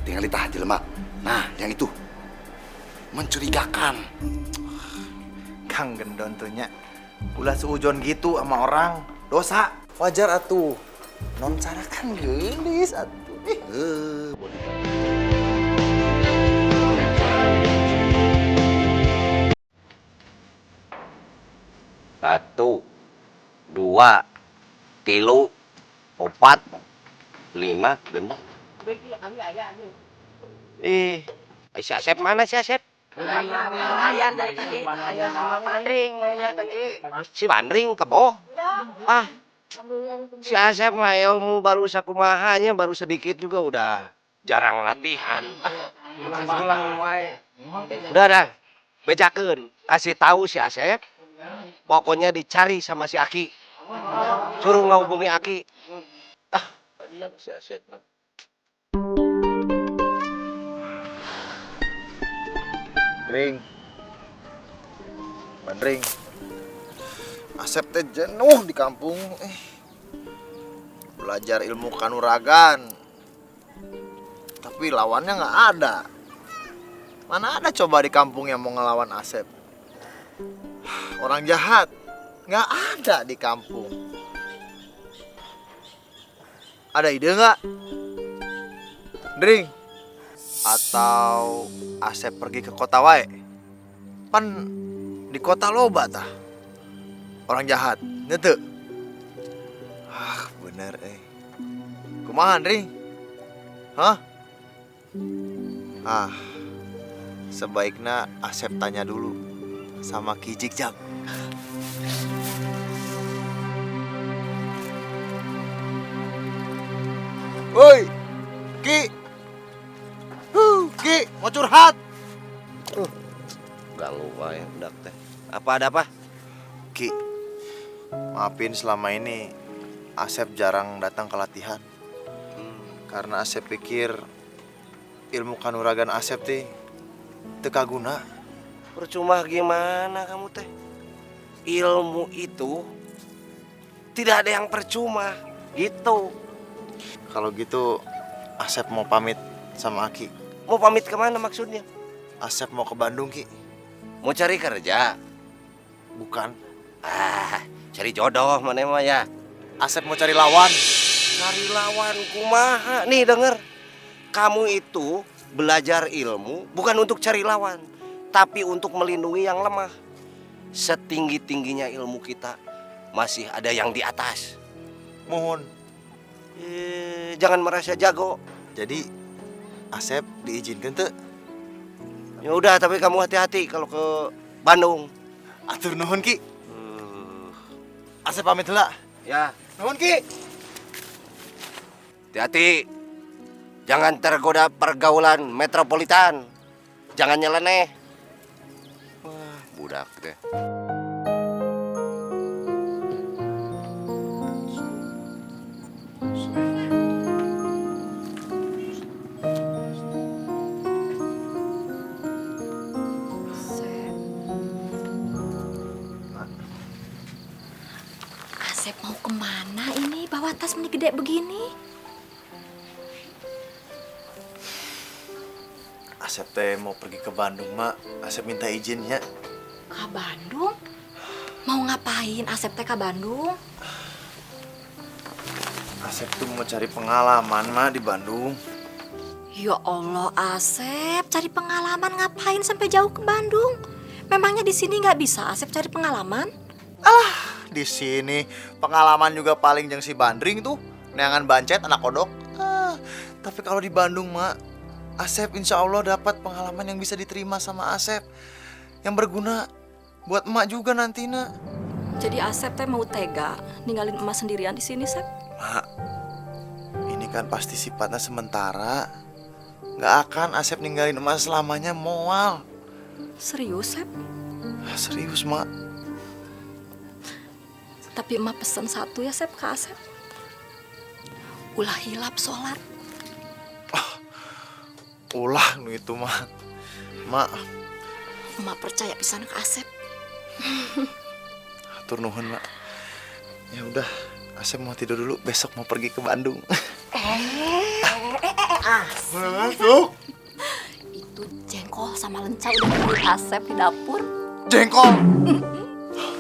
tinggal ditah jelema. Nah, yang itu mencurigakan. Kang gendon tuh nya. Ulah seujon gitu sama orang. Dosa. Wajar atuh. Non sarakan geulis atuh. Satu, dua, tilu, opat, lima, genep. Si Asep mana si Asep? Ayah dari tadi, ayah sama Mandring, ayah tadi. Si Mandring kebo. Ah, si Asep mah ilmu baru sakumahanya baru sedikit juga udah jarang latihan. Pulang wae. Udah dah, bejakeun. Kasih tahu si Asep. Pokoknya dicari sama si Aki. Suruh ngehubungi Aki. Ah, si Asep. Ring. Bandring. Asep teh jenuh di kampung. Belajar ilmu kanuragan. Tapi lawannya nggak ada. Mana ada coba di kampung yang mau ngelawan Asep? Orang jahat nggak ada di kampung. Ada ide nggak? Dring. Atau Asep pergi ke kota wae? Pan di kota loba tah. Orang jahat, ngete. Bener Kumaha, Dring? Hah? Sebaiknya Asep tanya dulu sama Ki Jigjak. Woi, Ki. Ki, mau curhat. Ganggu wae budak teh. Apa ada apa? Ki, maafin selama ini Asep jarang datang ke latihan. Karena Asep pikir ilmu kanuragan Asep teh teu kaguna. Percuma gimana kamu teh? Ilmu itu tidak ada yang percuma, gitu. Kalau gitu Asep mau pamit sama Aki. Mau pamit kemana maksudnya? Asep mau ke Bandung, Ki. Mau cari kerja? Bukan. Cari jodoh mana mah ya. Asep mau cari lawan. Cari lawan kumaha? Nih denger. Kamu itu belajar ilmu bukan untuk cari lawan, tapi untuk melindungi yang lemah. Setinggi-tingginya ilmu kita, masih ada yang di atas. Mohon. Jangan merasa jago. Jadi Asep diizinkan tuh. Ya udah, tapi kamu hati-hati kalau ke Bandung. Atur nuhun, Ki. Asep pamit heula. Ya, Nuhun, Ki. hati-hati. Jangan tergoda pergaulan metropolitan. Jangan nyeleneh. Wah, budak deh. Asep mau kemana ini bawa tas meni gede begini? Asep teh mau pergi ke Bandung, Mak. Asep minta izinnya. Ke Bandung? Mau ngapain Asep teh ke Bandung? Asep tuh mau cari pengalaman, Mak, di Bandung. Ya Allah, Asep cari pengalaman ngapain sampai jauh ke Bandung? Memangnya di sini nggak bisa Asep cari pengalaman? Di sini pengalaman juga paling jeung si Bandring tuh, neangan bancet anak kodok. Tapi kalau di Bandung, Mak, Asep insya Allah dapat pengalaman yang bisa diterima sama Asep, yang berguna buat emak juga nantinya. Jadi Asep teh mau tega ninggalin emas sendirian di sini, Sep? Mak, ini kan pasti sifatnya sementara. Nggak akan Asep ninggalin emas selamanya, moal. Serius, Sep? Serius, Mak. Tapi emak pesen satu ya, Sep, ke Asep. Ulah hilap sholat. Ulah nu itu, Mak. Mak, Emak percaya pisan ke Asep. atur nuhun, Mak. Ya udah, Asep mau tidur dulu, besok mau pergi ke Bandung. Masuk. Itu jengkol sama lenca udah beli Asep di dapur. Jengkol.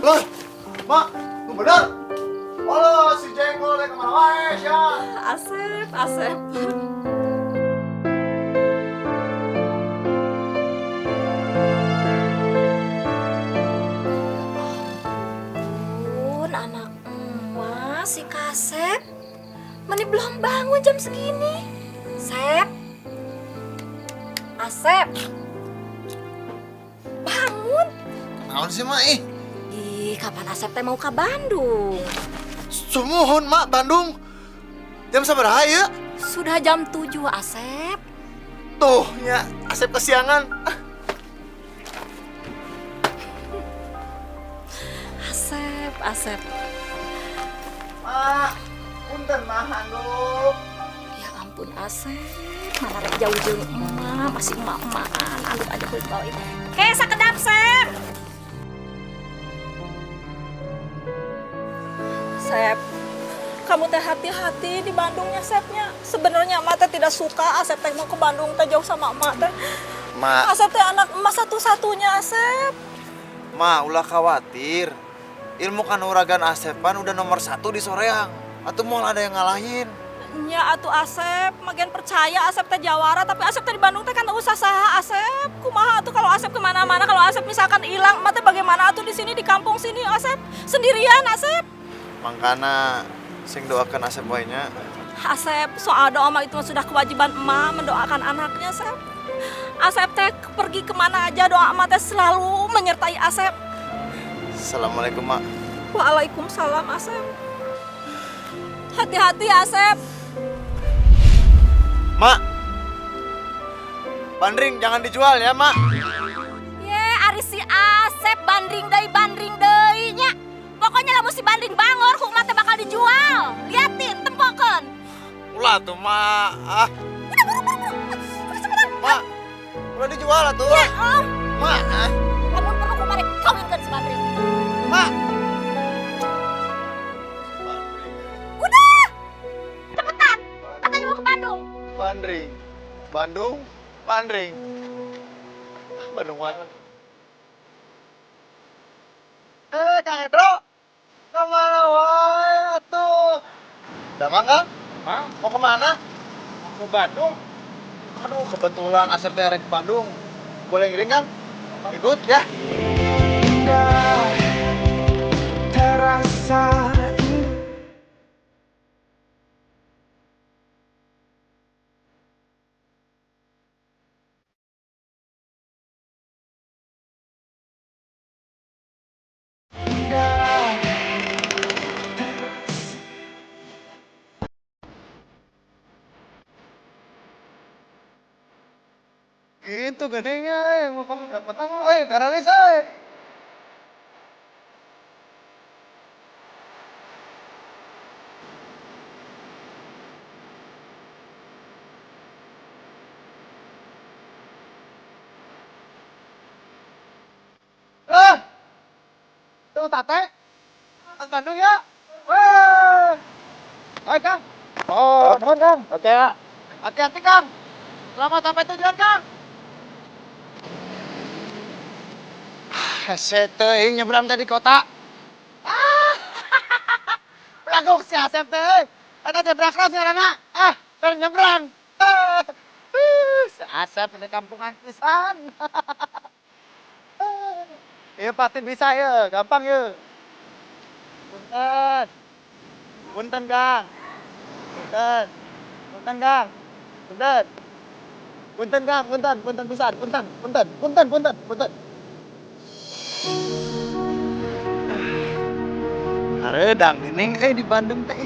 Loh, Mak, lu bener? Halo, si jengkol dia kemana wae, ya? Asep. Ampun, anak emak si Kasep. Meni belum bangun jam segini. Asep. Bangun. Naon sih, Mak? Ih, kapan Asep teh mau ke Bandung? Sumuhun, Mak, Bandung. Jam sabaraha ya? Sudah jam 7, Asep. Tuh, ya, Asep kesiangan. Asep. Mak, punten mah handuk. Ya ampun Asep, mana rek jauh jeung emak, masih emak-emakan, anggap aja kulit bau ini. Sakedap, Sep. Sep, kamu teh hati-hati di Bandungnya, Sepnya. Sebenarnya emak teh tidak suka Asep teh mau ke Bandung teh jauh sama emak teh. Mak, Asep teh anak emak satu-satunya, Asep. Mak, ulah khawatir. Ilmu kanuragan Asepan udah nomor 1 di Soreang. Atau mau ada yang ngalahin. Nya atuh Asep, magen percaya Asep teh jawara, tapi Asep teh di Bandung teh kan usah saha Asep. Kumaha atuh kalau Asep kemana-mana, kalau Asep misalkan hilang, emak teh bagaimana atuh di sini di kampung sini Asep sendirian Asep. Makanya sing doakan Asep wae nya. Asep, soal doa mah itu sudah kewajiban emak mendoakan anaknya, Asep. Asep teh pergi kemana aja doa emak teh selalu menyertai Asep. Assalamualaikum, Mak. Waalaikumsalam, Asep. Hati-hati, Asep. Mak, bandring jangan dijual ya, Mak. Ye, ari si Asep bandring deui nya. Pokoknya lamun si bandring bangor, hukna teh bakal dijual. Liatin, tempokeun. Ulah tuh, Mak. Ah, Udah buru-buru. Udah cepetan. Mak, udah dijual tuh. Ya, Mak, ah. lamun perlu kumaha kawinkeun si bandring. Mak. Udah. Cepetan. Katanya mau ke Bandung. Bandring. Bandung, Bandring. Bandung mana? Kang Edro. Kemana wae atuh? Damang, Kang? Hah? Mau kemana? Mau ke Bandung. Aduh, kebetulan Asep teh ke Bandung. Boleh ngiring, Kang? Ikut ya. Itu gedenya, mau kamu dapat apa? Karalis, tuh tate, Mas Bandung ya. Weh, hai Kang. Oh, nuhun Kang. Oke ya. Hati-hati Kang. Selamat sampai tujuan Kang. Hese teuing nyebrang tadi kota. Pelaguk si Asep teh. Ada zebra cross ngaranna. Pengen nyebrang. Si Asep di kampungan pisan. Iya pasti bisa ya, gampang ya. Punten. Punten Kang. Punten. Punten Kang. Punten. Punten Kang, punten pisan, punten. Hareudang geuning di Bandung teh.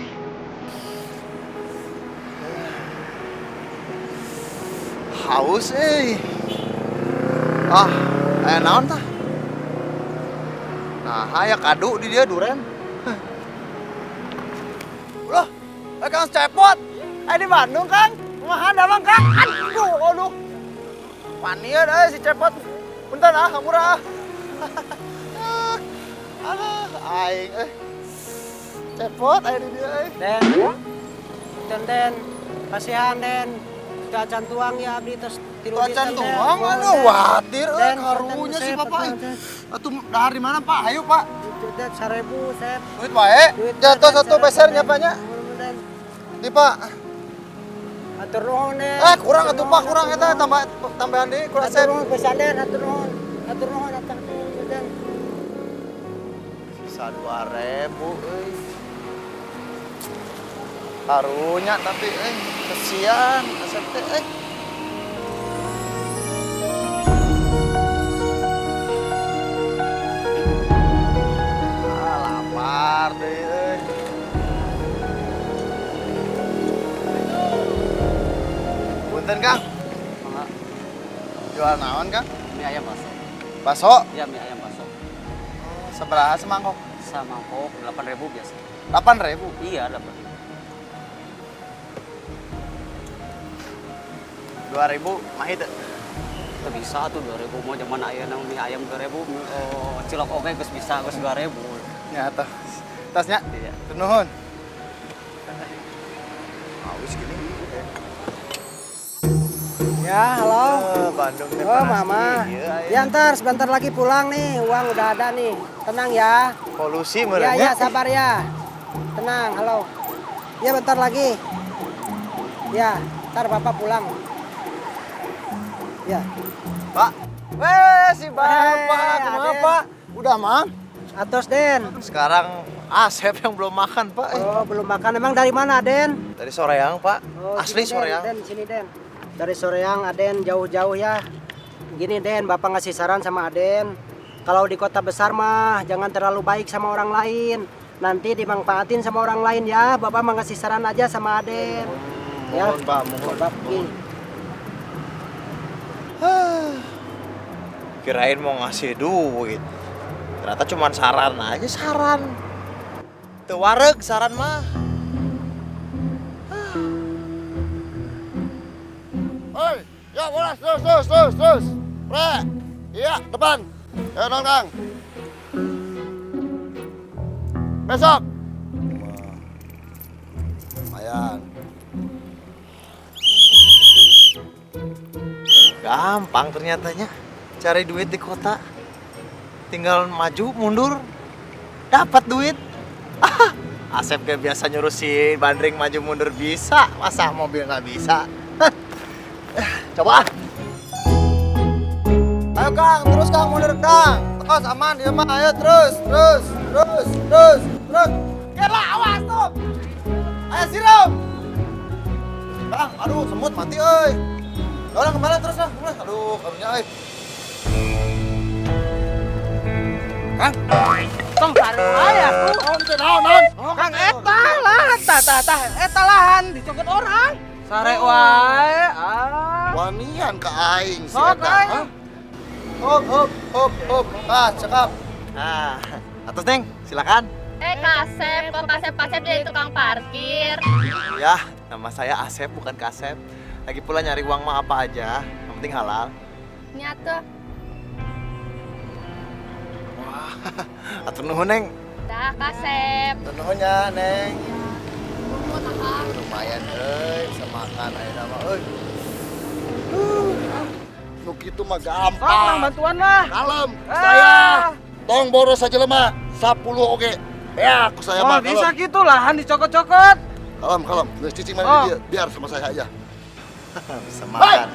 Haus aya naon tah? Nah, aya kadu di dia duren. Loh, Kang Cepot. Di Bandung, Kang. Kumaha damang, Kang? Aduh. Panieu si Cepot. Punten hamura. Aduh, aing Cepot aya di dia Den, Den, kasihan Den. Acan tuang ya abdi tos tilu Acan tuang, aduh watir, karunya si Bapak. Atuh dari mana Pak? Ayo Pak. Den 1000 Sep. Duit baik. Jatuh satu pesernya Paknya. Di Pak. Atur nuhun Den. Kurang atuh Pak, kurang eta tambahan deui kurang Atur Sep. nuhun pisan Den, atur nuhun. Atur nuhun atur nuhun Den. Sisa 2000 euy. Karunya tapi kesian Asep teh lapar deh Punten Kang. Jual naon Kang? Mie ayam bakso. Bakso? Iya, mie ayam bakso. Seberapa semangkok? Samangkok 8.000 biasa. 8.000. Iya, dapat. 2.000 mah itu. Teu bisa tuh 2.000 mau zaman aya nang mie ayam 2.000. Oh, cilok oge geus bisa geus 2.000. Ya tah. Tasnya? Iya. Nuhun. Awis gini. Ya, halo. Bandung teh Oh, panas Mama. gini, ya, Ya ntar sebentar lagi pulang nih, uang udah ada nih. Tenang ya. Polusi Ya, merenya. ya, sabar ya. Tenang, halo. Ya, bentar lagi. Ya, ntar Bapak pulang. Ya. Pak. Weh, si Bapak. Hei, Kenapa, Aden. Pak? Udah, Mang? Atos, Den. Sekarang Asep yang belum makan, Pak. Oh, belum makan. Emang dari mana, Den? Dari Soreang, Pak. Oh, Asli sini, Den. Soreang. Den, sini, Den. Dari Soreang, Aden jauh-jauh ya. Gini, Den, Bapak ngasih saran sama Aden. Kalau di kota besar mah jangan terlalu baik sama orang lain. Nanti dimanfaatin sama orang lain ya. Bapak mah ngasih saran aja sama Aden. Ya. Mohon, Pak. Mohon. Bapak gini. Kirain mau ngasih duit. Ternyata cuma saran aja, saran. Teu wareg saran mah. Hei, ya bolas, terus. Pre, iya, depan. Ya, non, Kang. Besok. Lumayan. Gampang ternyatanya cari duit di kota. Tinggal maju, mundur, dapat duit. Asep kayak biasa nyuruh si Bandring maju mundur bisa, masa mobil nggak bisa? Coba. Ayo Kang, terus Kang mundur Kang. Terus aman, ya mah. Ayo terus. Kela awas tuh. Ayo siram. Kang, aduh semut mati euy. Orang kembali terus lah. Aduh, karunya euy. Kang. Tong tarik aya tuh. Naon. Kang eta lahan, tah eta lahan dicokot orang. Sare wae. Wanian ke aing si Sok, Eta. aing. Hah? Hop. Cakap. Nah, atas Neng, silakan. Kasep, kok Kasep jadi tukang parkir? Ya, nama saya Asep bukan Kasep. Lagi pula nyari uang mah apa aja, yang penting halal. Nyata. Wah, atur nuhun Neng. Dah Kasep. Atur nuhun ya Neng. Lumayan euy, bisa makan ayeuna mah euy. Nu kitu mah gampang. bantuan lah. Kalem, saya tong boros saja lemah 10 oge. Ya, aku saya mah kalem. gitu lahan dicokot-cokot. Kalem. Geus cicing Oh. mana dia, biar sama saya aja. Bisa makan.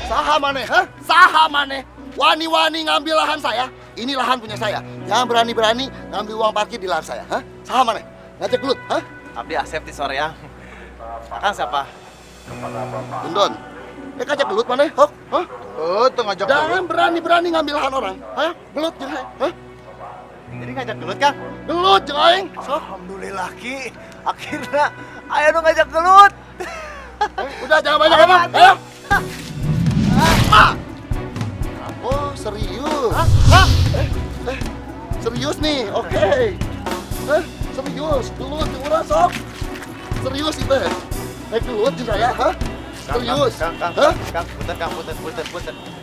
Saha maneh, hah? Saha maneh? Wani-wani ngambil lahan saya. Ini lahan punya saya. Yang berani-berani ngambil uang parkir di lahan saya, hah? Saha maneh? Ngajak gelut, hah? Abdi Asep di Soreang. Akang siapa? Undon. Ngajak gelut maneh, hok? Hah? Tuh ngajak Jangan berani-berani ngambil lahan orang, hah? Gelut jeung aing, hah? Jadi ngajak gelut Kang? Gelut jeung aing. Sok. Alhamdulillah Ki. Akhirnya aya nu ngajak gelut. Udah jangan banyak ngomong, ayo. Oh, serius. Serius nih, oke. Serius, gelut jeung urang sok. Serius itu. Gelut jeung saya, hah? Serius. Kang. Hah? Kang, punten.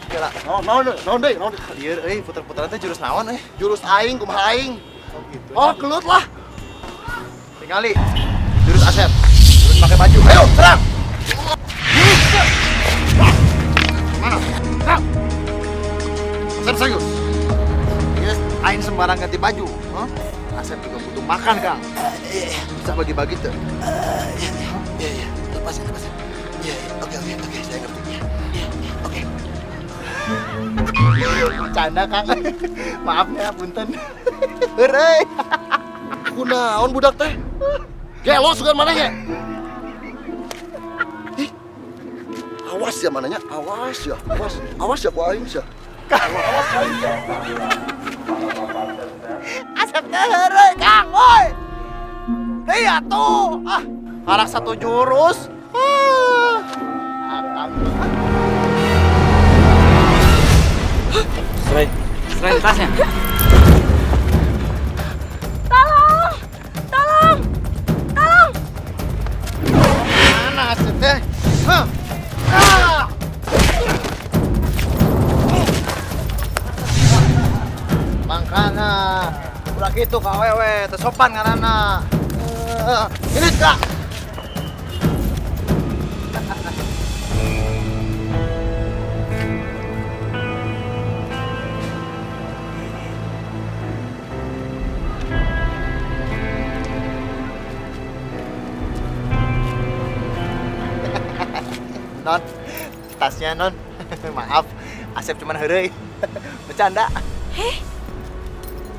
Gila. Naon deui? Ieu euy puter-puteran teh jurus naon euy? Jurus aing kumaha aing? Oh gitu. Oh, gelut lah. Tingali. Jurus Asep. pakai baju. Ayo, serang! Mana? Serang! Asep serius. Yes, aing sembarang ganti baju. Hah? Asep juga butuh makan, Kang. Bisa bagi-bagi tuh. Iya. Lepasin. Iya. Oke, saya ngerti. Iya. Oke. Bercanda, Kang. Maaf ya, punten. Heureui. Kunaon budak teh? Gelo sugan mana ya? Ih. Awas ya mananya, awas ya ku aing ya. Asep teh heureui, Kang. Woi. Iya tuh. Harak satu jurus. Akang. Serahin tasnya. Tolong! Mana Asep teh? Hah? Ah! Mangkana udah gitu ka wewe teu sopan ngaranna. Ini Kak. Non, tasnya non. Maaf, Asep cuma heureuy. Bercanda.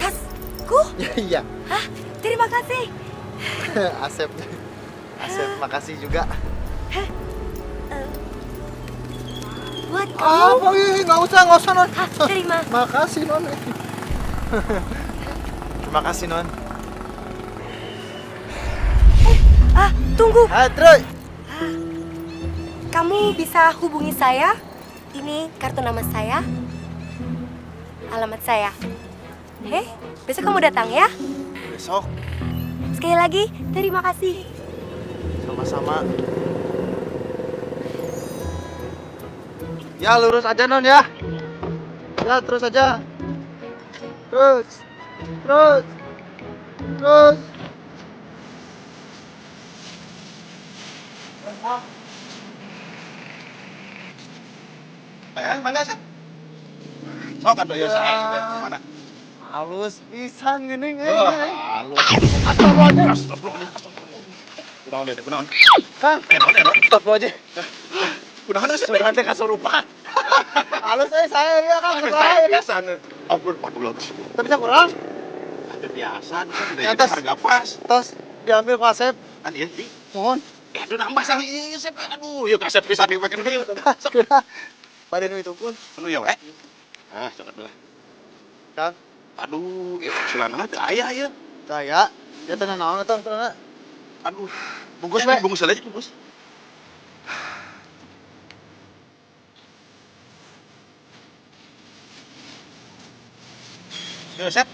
Tasku? Iya. Hah? Terima kasih. Asep, makasih juga. Buat kamu. Nggak usah non. Terima. Makasih non. Terima kasih non. Tunggu. Troy. Kamu bisa hubungi saya. Ini kartu nama saya. Alamat saya. Besok kamu datang ya. Besok. Sekali lagi, terima kasih. Sama-sama. Ya lurus aja non ya. Ya terus aja. Terus. Mana sih? Sok atuh ya mana? Halus pisan geuning Halus. Astagfirullah. Kunaon? Kang, stop aja. Kunaon sih? Sudah teh kasurupan. Halus saya ya Kang, saya. Biasa. Ampun, waduh. Tapi bisa kurang. Biasa, Di atas. harga pas. Tos diambil Pak Asep. Kan ieu sih. Mohon. Aduh nambah sang ieu Sep. Aduh, yuk Asep pisan dipakeun deui. Kira. Paden itu pun. Anu ya we. Sok atuh. Kang, Aduh, celana teh aya ieu. saya ya tenan naon eta tenan. Aduh, bungkus we, bungkus aja bungkus. Ya, Sep.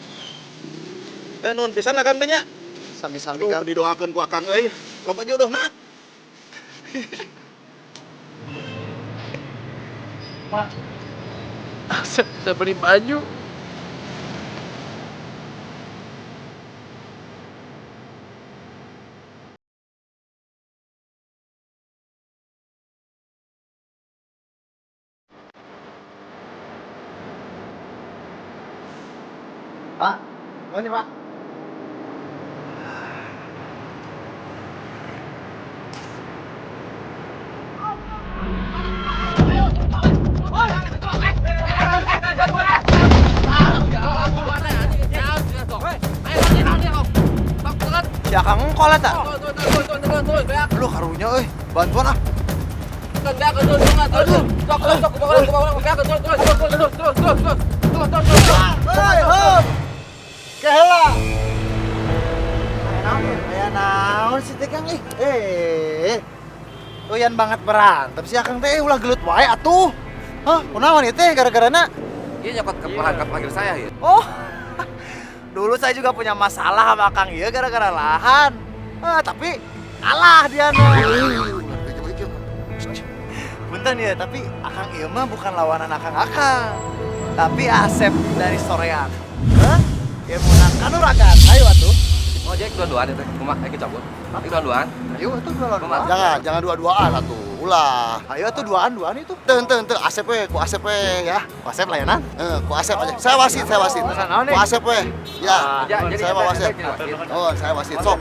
Nun pisan akan teh nya. Sami-sami Aduh, Kang. didoakeun ku akang euy. Loba jodohna. Asep udah beli baju. Pak, mau nih Pak. Ya Kang engkol eta. Lu karunya euy, bantuan ah. Hei, hop. Kehela. Aya naon sih teh Kang ih? Doyan banget berantem si Akang teh ulah gelut wae atuh. Hah, kunaon ieu teh gara-garana? Iya nyokot keperangkat panggil saya ya. Oh. Dulu saya juga punya masalah sama Kang ieu gara-gara lahan. Tapi kalah dia Punten ya, tapi Akang ieu mah bukan lawanan Akang. Tapi Asep dari Soreang. Hah? Ya menang kanuragan. Ayo atuh. Ojek dua-duaan itu. Kumaha ayo cabut. Ayo dua-duaan. Ayo atuh dua-duaan. Jangan dua-duaan atuh. Ulah. Ayo atuh duaan itu. Teu, Asep we, ku Asep we ya. Asep layanan. Ku Asep aja. Saya wasit. naon nih? Ku Asep we. Ya. jadi Saya mau wasit. Oh, saya wasit. Sok.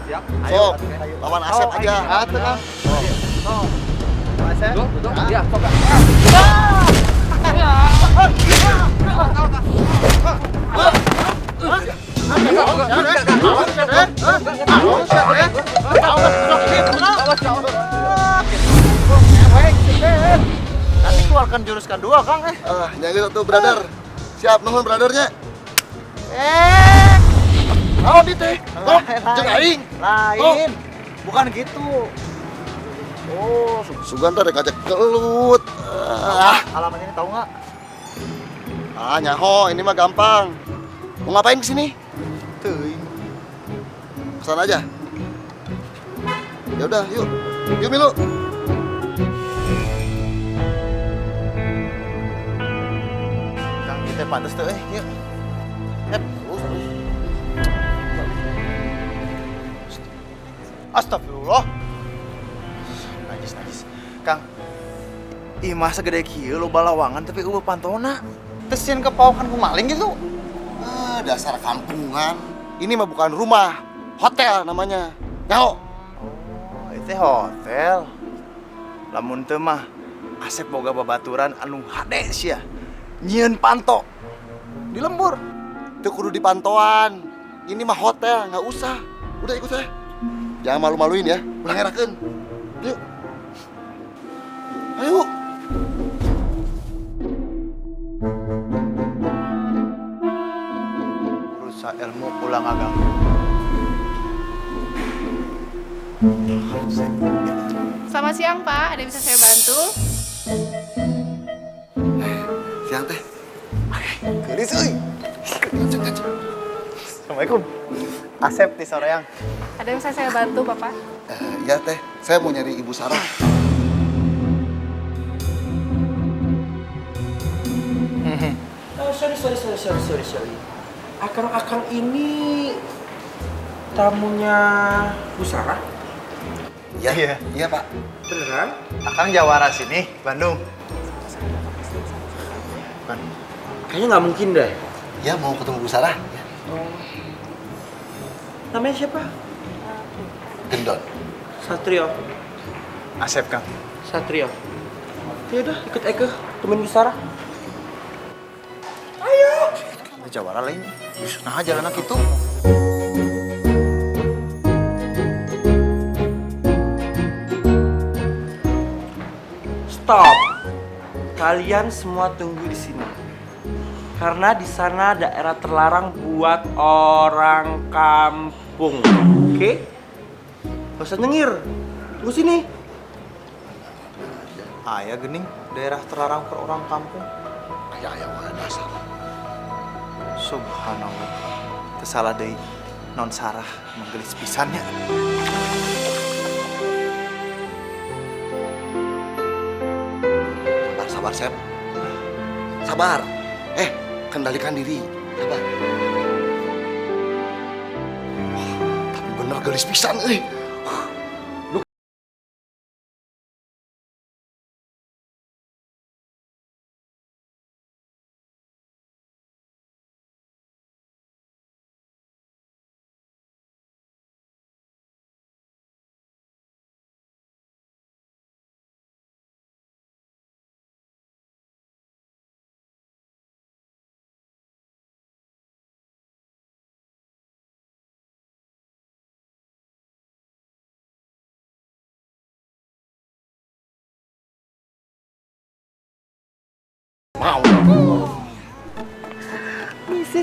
Sok. Lawan Asep aja. Atuh Kang. Asep. Duduk. Ya, sok. Nanti keluarkan jurus kedua, Kang. Nyanyi tuh, brother. Siap nuhun brothernya. Oh, di teh. Oh, jeung aing. Lain. Bukan gitu. Oh, Suganta rek ngajak kelut. Alamat ini tahu nggak? Nyaho, ini mah gampang. Mau ngapain kesini? Teuing. Kesana aja. Ya udah, yuk. Yuk Milu. Kang kita pantas tuh yuk. Astagfirullah. Najis. Kang, imah segede kieu lo balawangan tapi eueuh pantona. Tesian kepaukan ku maling gitu. Dasar kampungan. Ini mah bukan rumah, hotel namanya. Nyaho. Oh, itu hotel. Lamun teu mah Asep boga babaturan anu hade sia. Nyieun panto. Di lembur. Itu kudu dipantauan. Ini mah hotel, nggak usah. Udah ikut saya. Jangan malu-maluin ya. Ulang ngerakeun. Yuk. Ayo. Rusak ilmu pulang agama. Selamat siang Pak, ada yang bisa saya bantu? Siang teh. Gelis euy. Assalamualaikum. Asep di Soreang. Ada yang bisa saya bantu Bapak? Ya teh, saya mau nyari Ibu Sarah. Sorry. Akang ini tamunya Bu Sarah? Iya. Iya Pak. Beneran? Akang Jawara sini, Bandung. Bukan. Kayaknya nggak mungkin deh. Ya mau ketemu Bu Sarah. Ya. Namanya siapa? Gendon. Satrio. Asep, Kang. Satrio. Ya udah, ikut Eke, temen Bu Sarah. Jawara lain. Nah, jalan gitu. Stop. Kalian semua tunggu di sini. Karena di sana daerah terlarang buat orang kampung. Oke? Gak usah nyengir. Tunggu sini. Ya gening, daerah terlarang per orang kampung. Ya wah dasar. Subhanallah. Tersalah deui non Sarah menggelis pisannya. Sabar, Sep. Sabar. Kendalikan diri. Sabar. Wah, tapi bener gelis pisan euy.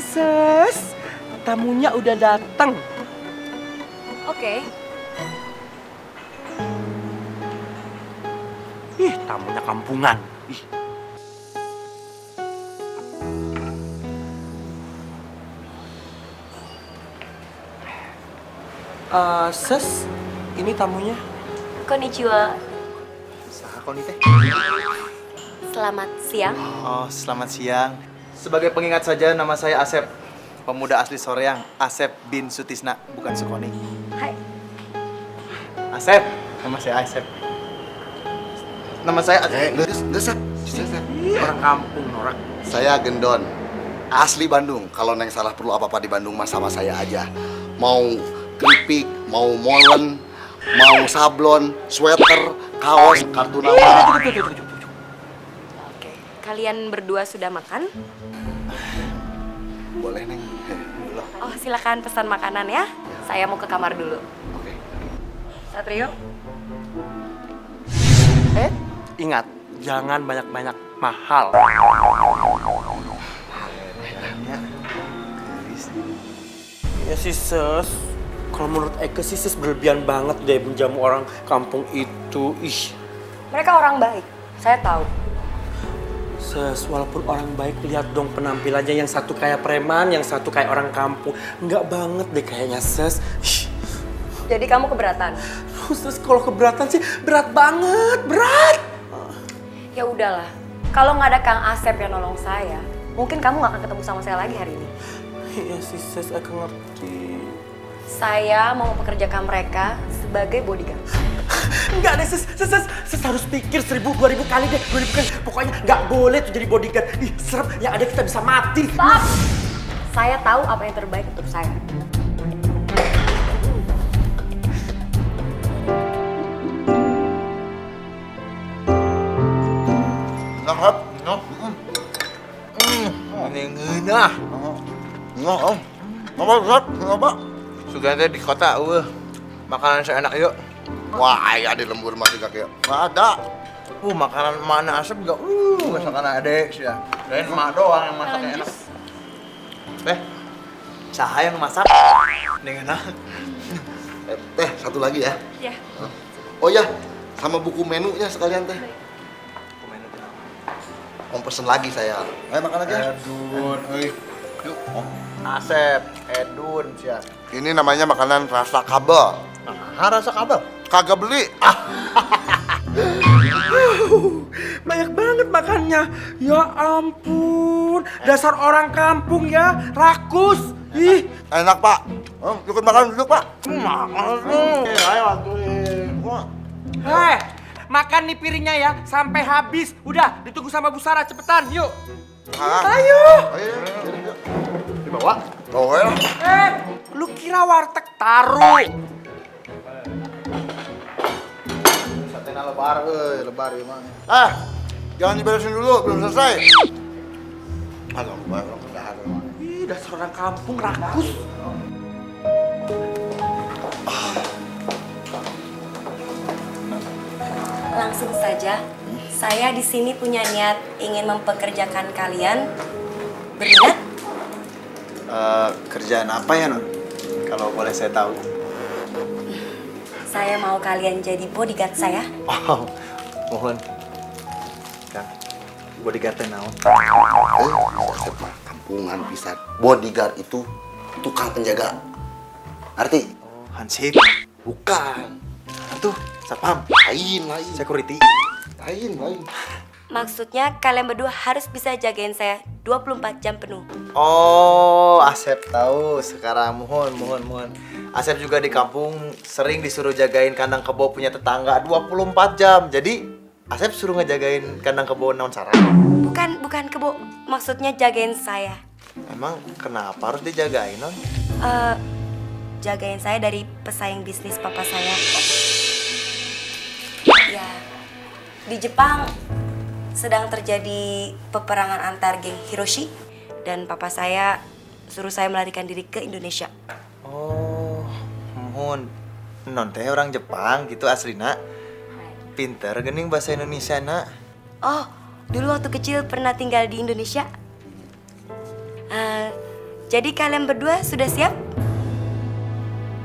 Mrs. Tamunya udah datang. Oke. Ih, tamunya kampungan. Ih. Ses, ini tamunya. Konnichiwa. Saha kon teh? Selamat siang. Oh, selamat siang. Sebagai pengingat saja, nama saya Asep. pemuda asli Soreang, Asep bin Sutisna, bukan Sukoni. Hai. Asep, nama saya Asep. Nama saya Desep. Orang kampung norak. Saya Gendon. Asli Bandung. Kalau Neng salah perlu apa-apa di Bandung mah sama saya aja. Mau keripik, mau molen, mau sablon, sweater, kaos, kartu nama. Oke, kalian berdua sudah makan? Boleh Neng. Oh, silakan pesan makanan ya. Saya mau ke kamar dulu. Oke. Satrio. Ingat, jangan banyak-banyak mahal. Ya sih Ses, kalau menurut Eke sih Ses berlebihan banget deh menjamu orang kampung itu. Ih, Mereka orang baik, saya tahu. Ses, walaupun orang baik, lihat dong penampilannya, yang satu kayak preman, yang satu kayak orang kampung. Enggak banget deh kayaknya Ses. Ih. Jadi kamu keberatan? Ses, kalau keberatan sih berat banget, berat. Ya udahlah, kalau nggak ada Kang Asep yang nolong saya, mungkin kamu nggak akan ketemu sama saya lagi hari ini. Iya sih Ses, Eke ngerti. Saya mau mempekerjakan mereka sebagai bodyguard. Enggak deh, Ses harus pikir 1000, 2000 kali deh, 2000 kali. Pokoknya nggak boleh tuh jadi bodyguard. Ih, serem, yang ada kita bisa mati. Stop! Saya tahu apa yang terbaik untuk saya. Ngap. Ini ngeunah. Ngap, Om. Ngapa, Zat? Ngapa? Sugante di kota, makanan seenak yuk. Wah, ya di lembur masih kaki. Nggak ada. Makanan mana Asep enggak? Masakan adek sih ya. Dan emak doang yang masaknya enak. Saha yang masak? Nih enak. Teh, satu lagi ya. Ya. Oh ya, sama buku menunya sekalian teh. Om pesen lagi saya. Ayo makan aja. Edun, yuk. Asep, Edun sih ya. Ini namanya makanan rasa kabel. Rasa kabel? Kagak beli. Banyak banget makannya. Ya ampun, dasar orang kampung ya, rakus. Ih, Enak Pak. Ikut makan duduk Pak. Ayo atuin. heh, makan nih piringnya ya, sampai habis. Udah, ditunggu sama Bu Sarah, cepetan, yuk. Ayo. Ayo. Dibawa? Bawa ya. Lu kira warteg taruh? Satena lebar, lebar emang. Jangan diberesin dulu, belum selesai. Aduh, udah ada. Ih, dasar orang kampung rakus. Langsung saja, saya di sini punya niat ingin mempekerjakan kalian. Berminat? Kerjaan apa ya, Non? Kalau boleh saya tahu. Saya mau kalian jadi bodyguard saya. Oh, mohon. Kang, bodyguard teh naon? Asep mah kampungan pisan. Bodyguard itu tukang penjaga. Arti? Hansip. Bukan. Tuh, sapam. Lain. Security. Lain. Maksudnya kalian berdua harus bisa jagain saya 24 jam penuh. Oh, Asep tahu sekarang. Mohon. Asep juga di kampung sering disuruh jagain kandang kebo punya tetangga 24 jam. Jadi, Asep suruh ngejagain kandang kebo naon sarang. Bukan kebo, maksudnya jagain saya. Emang kenapa harus dijagain, Non? Jagain saya dari pesaing bisnis papa saya. Ya, di Jepang sedang terjadi peperangan antar geng Hiroshi dan papa saya suruh saya melarikan diri ke Indonesia. Oh, mohon. Non teh orang Jepang gitu aslina. Pinter gening bahasa Indonesia, Nak. Oh, dulu waktu kecil pernah tinggal di Indonesia. Jadi kalian berdua sudah siap?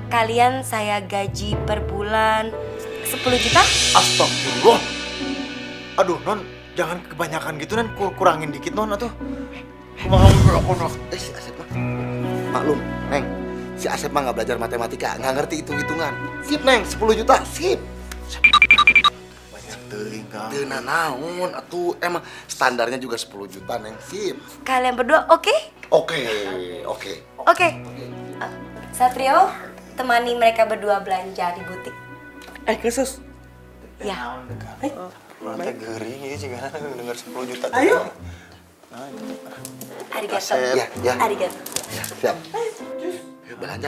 Kalian saya gaji per bulan 10 juta? Astagfirullah. Aduh, Non, jangan kebanyakan gitu, Non. Kurangin dikit, Non, atuh. Kumaha kono. Si Asep mah. Maklum, Neng. Si Asep mah nggak belajar matematika, nggak ngerti hitung-hitungan. Sip, Neng, 10 juta, sip. Banyak teuing, Kang. Teu naon atuh, emang standarnya juga 10 juta, Neng. Sip. Kalian berdua oke? Oke. Oke. Satrio, temani mereka berdua belanja di butik. Khusus. Ya. Nanti gering ya juga denger 10 juta. Ayo. Arigato. Ya. Arigato. Siap.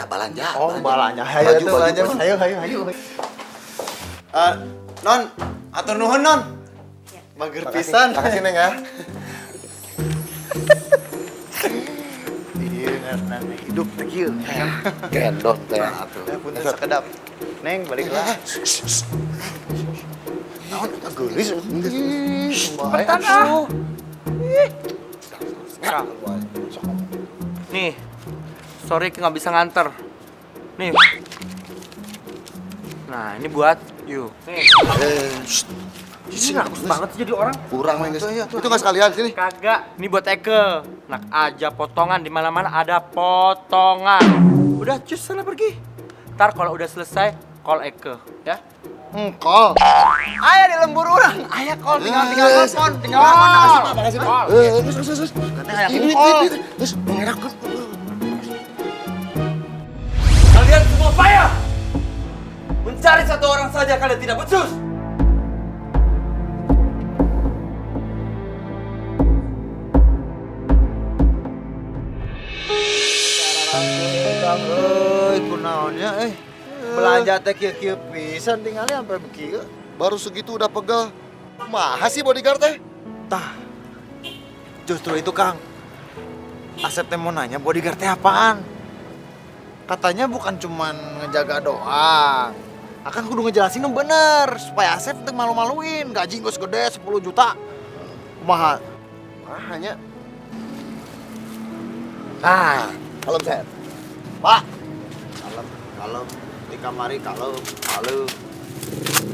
Balanja. Oh, balanya. Ayo tuh balanja. Ayo. Non, atur nuhun non. Mager pisan. Makasih Neng ya. Iya, karena hidup teh kieu. Gendong teh atuh. Punten sakedap. Neng baliklah. Naon eta geulis? Bentar ah. Nih, sorry nggak bisa nganter. Nih. Nah, ini buat you. Nih. Ini ngakus banget sih jadi orang. Kurang Neng, guys. Itu nggak sekalian sini. Kagak, ini buat Eke. Nak aja potongan di mana-mana ada potongan. Udah, cus sana pergi. Ntar kalau udah selesai, call Eke, ya. Kol. Aya di lembur urang. Aya kol tinggal telepon, tinggal telepon. Makasih, Pak. Sus. Katanya aya kol. Terus mengerakkan. Kalian semua payah. Mencari satu orang saja kalian tidak becus. Kang kunaonnya belanja teh kieu-kieu pisan tinggalnya sampai begitu. Baru segitu udah pegel. Maha sih bodyguard teh? Tah. Justru itu Kang. Asep teh mau nanya bodyguard teh apaan? Katanya bukan cuman ngejaga doang. Akan kudu ngejelasin yang bener supaya Asep teh malu-maluin. Gaji gos gede 10 juta. Kumaha? Mahanya. Kalem Sep. Pak. Kalem. Di kamari kalem.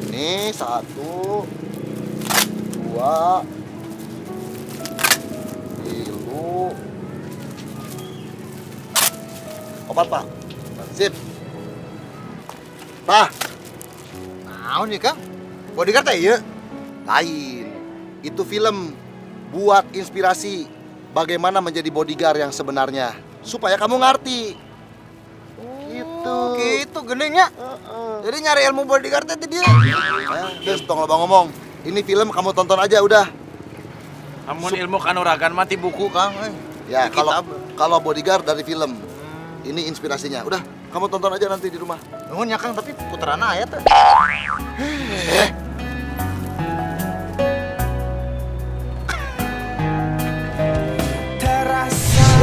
Ini 1, 2, 3, 4 Pak. Sip. Pak. Naon nih Kang? Bodyguard teh ieu? Lain. Itu film buat inspirasi bagaimana menjadi bodyguard yang sebenarnya supaya kamu ngerti. Gitu geningnya. Jadi nyari ilmu bodyguard teh dia. Terus tong loba ngomong. Ini film kamu tonton aja udah. Namun ilmu kanuragan mati buku Kang. Ya kalau bodyguard dari film. Ini inspirasinya. Udah, kamu tonton aja nanti di rumah. Nuhun ya Kang, tapi puterana aya teh.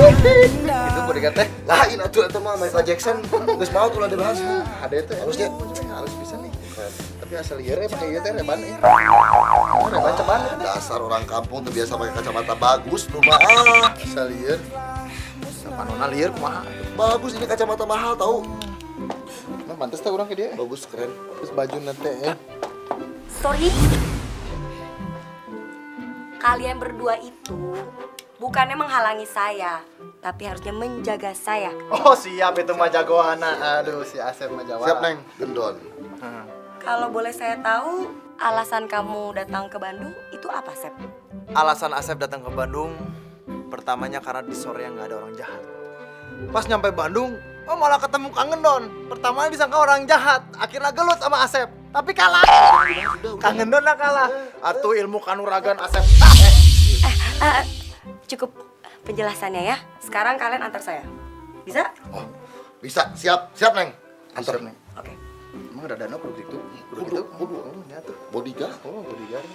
Itu bodyguard teh. Lain atuh eta mah Michael Jackson. Geus mau tuh dibahas. Ada itu harusnya harus bisa nih. Tapi asal lieur pakai ieu teh reban ya. Reban ceban. Dasar orang kampung tuh biasa pakai kacamata bagus lu mah. Asal lieur. Sapanona lieur kumaha? Bagus ini kacamata mahal tahu. Nah, pantes teh urang ke dia. Bagus keren. Terus baju nanti ya. Sorry. Kalian berdua itu bukannya menghalangi saya, tapi harusnya menjaga saya. Oh siap itu mah jagoana. Aduh si Asep mah jawara. Siap Neng, gendon. Kalau boleh saya tahu, alasan kamu datang ke Bandung itu apa, Sep? Alasan Asep datang ke Bandung pertamanya karena di sore yang nggak ada orang jahat. Pas nyampe Bandung, oh malah ketemu Kang Gendon. Pertama disangka orang jahat, akhirnya gelut sama Asep. Tapi kalah. Kang Gendon kalah. Atuh ilmu kanuragan Asep. Cukup penjelasannya ya. Sekarang kalian antar saya. Bisa? Oh, bisa. Siap Neng. Antar Neng. Oke. Emang ada dana kudu gitu? Kudu. Oh, nyatu. Bodyguard. Oh, bodyguard.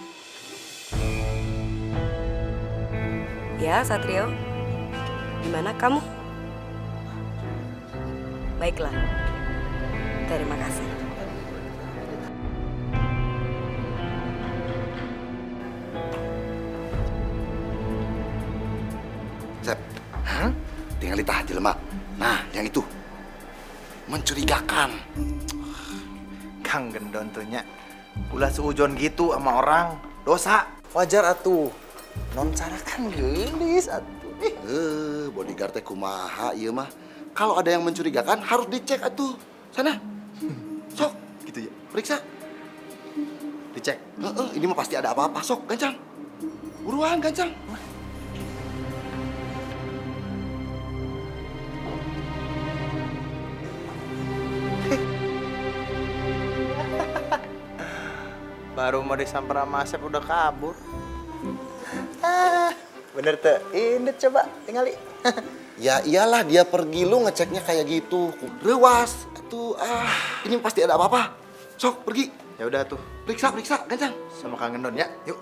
Ya, Satrio. Gimana kamu? Baiklah. Terima kasih. Sep. Tinggal ditah jelema. Nah, yang itu. Mencurigakan. Kang Gendon tuh nya. Ulah seujon gitu sama orang. Dosa. Wajar atuh. Non cara kan gelis atuh. Bodyguard teh kumaha ieu mah. Kalau ada yang mencurigakan harus dicek atuh. Sana. Sok, Gitu ya. periksa. Dicek. Ini mah pasti ada apa-apa. Sok, gancang. Buruan, gancang. Baru mau disamper sama Asep udah kabur. Bener tuh. Ini coba tinggali. Ya iyalah dia pergi lu ngeceknya kayak gitu. Rewas. Tuh ini pasti ada apa-apa. Sok pergi. Ya udah tuh. Periksa gancang. Sama Kang Gendon ya. Yuk.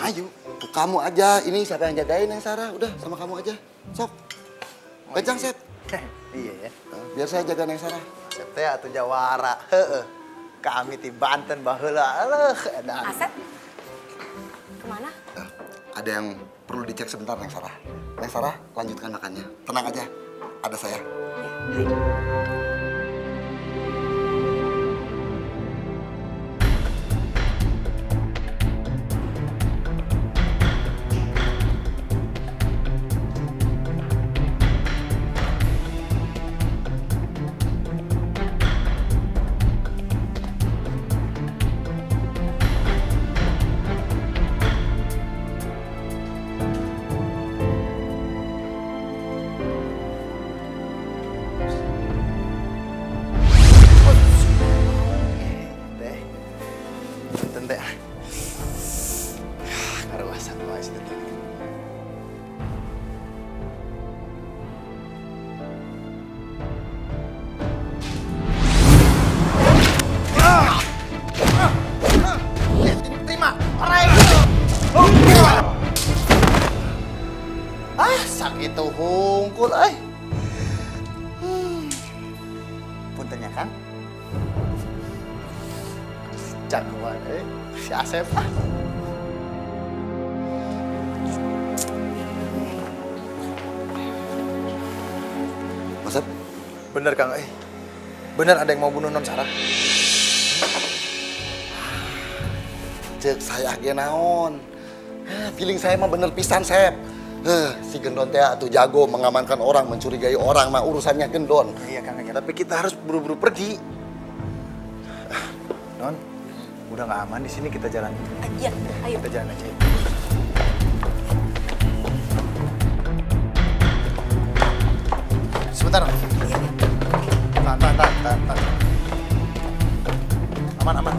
Ayo. Tuh kamu aja. Ini siapa yang jagain yang Sarah? Udah sama kamu aja. Sok. Gancang Sep. Iya ya. Biar saya jaga Neng Sarah. Asep teh atuh jawara. Heeh. Kami ti Banten baheula. Aleuh edan. Asep? Kemana? Ada yang perlu dicek sebentar Neng Sarah. Neng Sarah lanjutkan makannya. Tenang aja. Ada saya. Banten teh. Karuasan wae situ teh. Terima, orang sakit tuh hungkul, Punten ya, Kang. Jagoan, si Asep. Asep? Bener, Kang, bener ada yang mau bunuh Non Sarah. Cek saya ge naon. Feeling saya mah bener pisan, Sep. Si Gendon teh atuh jago mengamankan orang, mencurigai orang mah urusannya Gendon. Iya, Kang, tapi kita harus buru-buru pergi. Non, udah nggak aman di sini, kita jalan. Iya, ayo. Kita jalan aja. Sebentar, Non. Tahan. Aman.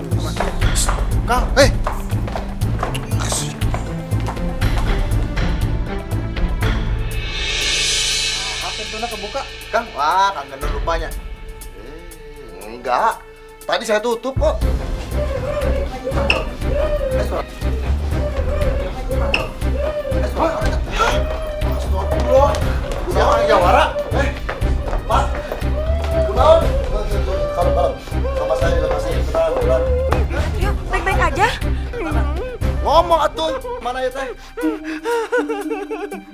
Shh, Kang, pintunya kebuka, Kang. Wah, Kang Gendon rupanya. Enggak. Tadi saya tutup kok. Siapa yang jawara? Pak. Kunaon? Kalem. Sama saya dilepasin. Tenang. Yuk, baik-baik aja. Ngomong atuh, mana ya teh?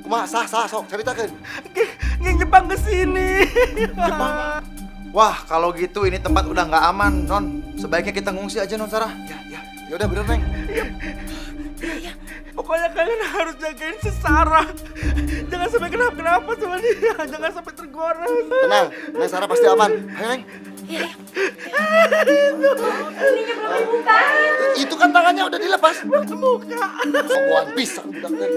Kumaha sah sok ceritakeun. Yang Jepang kesini. Jepang. Wah, kalau gitu ini tempat udah nggak aman, Non. Sebaiknya kita ngungsi aja, Non Sarah. Ya udah bener, Neng. Pokoknya kalian harus jagain si Sarah. Jangan sampai kenapa-kenapa sama dia. Jangan sampai tergores. Tenang, Neng Sarah pasti aman. Ayo, Neng. Iya. Itu kan tangannya udah dilepas. Buka. Sogoan pisan budak teh.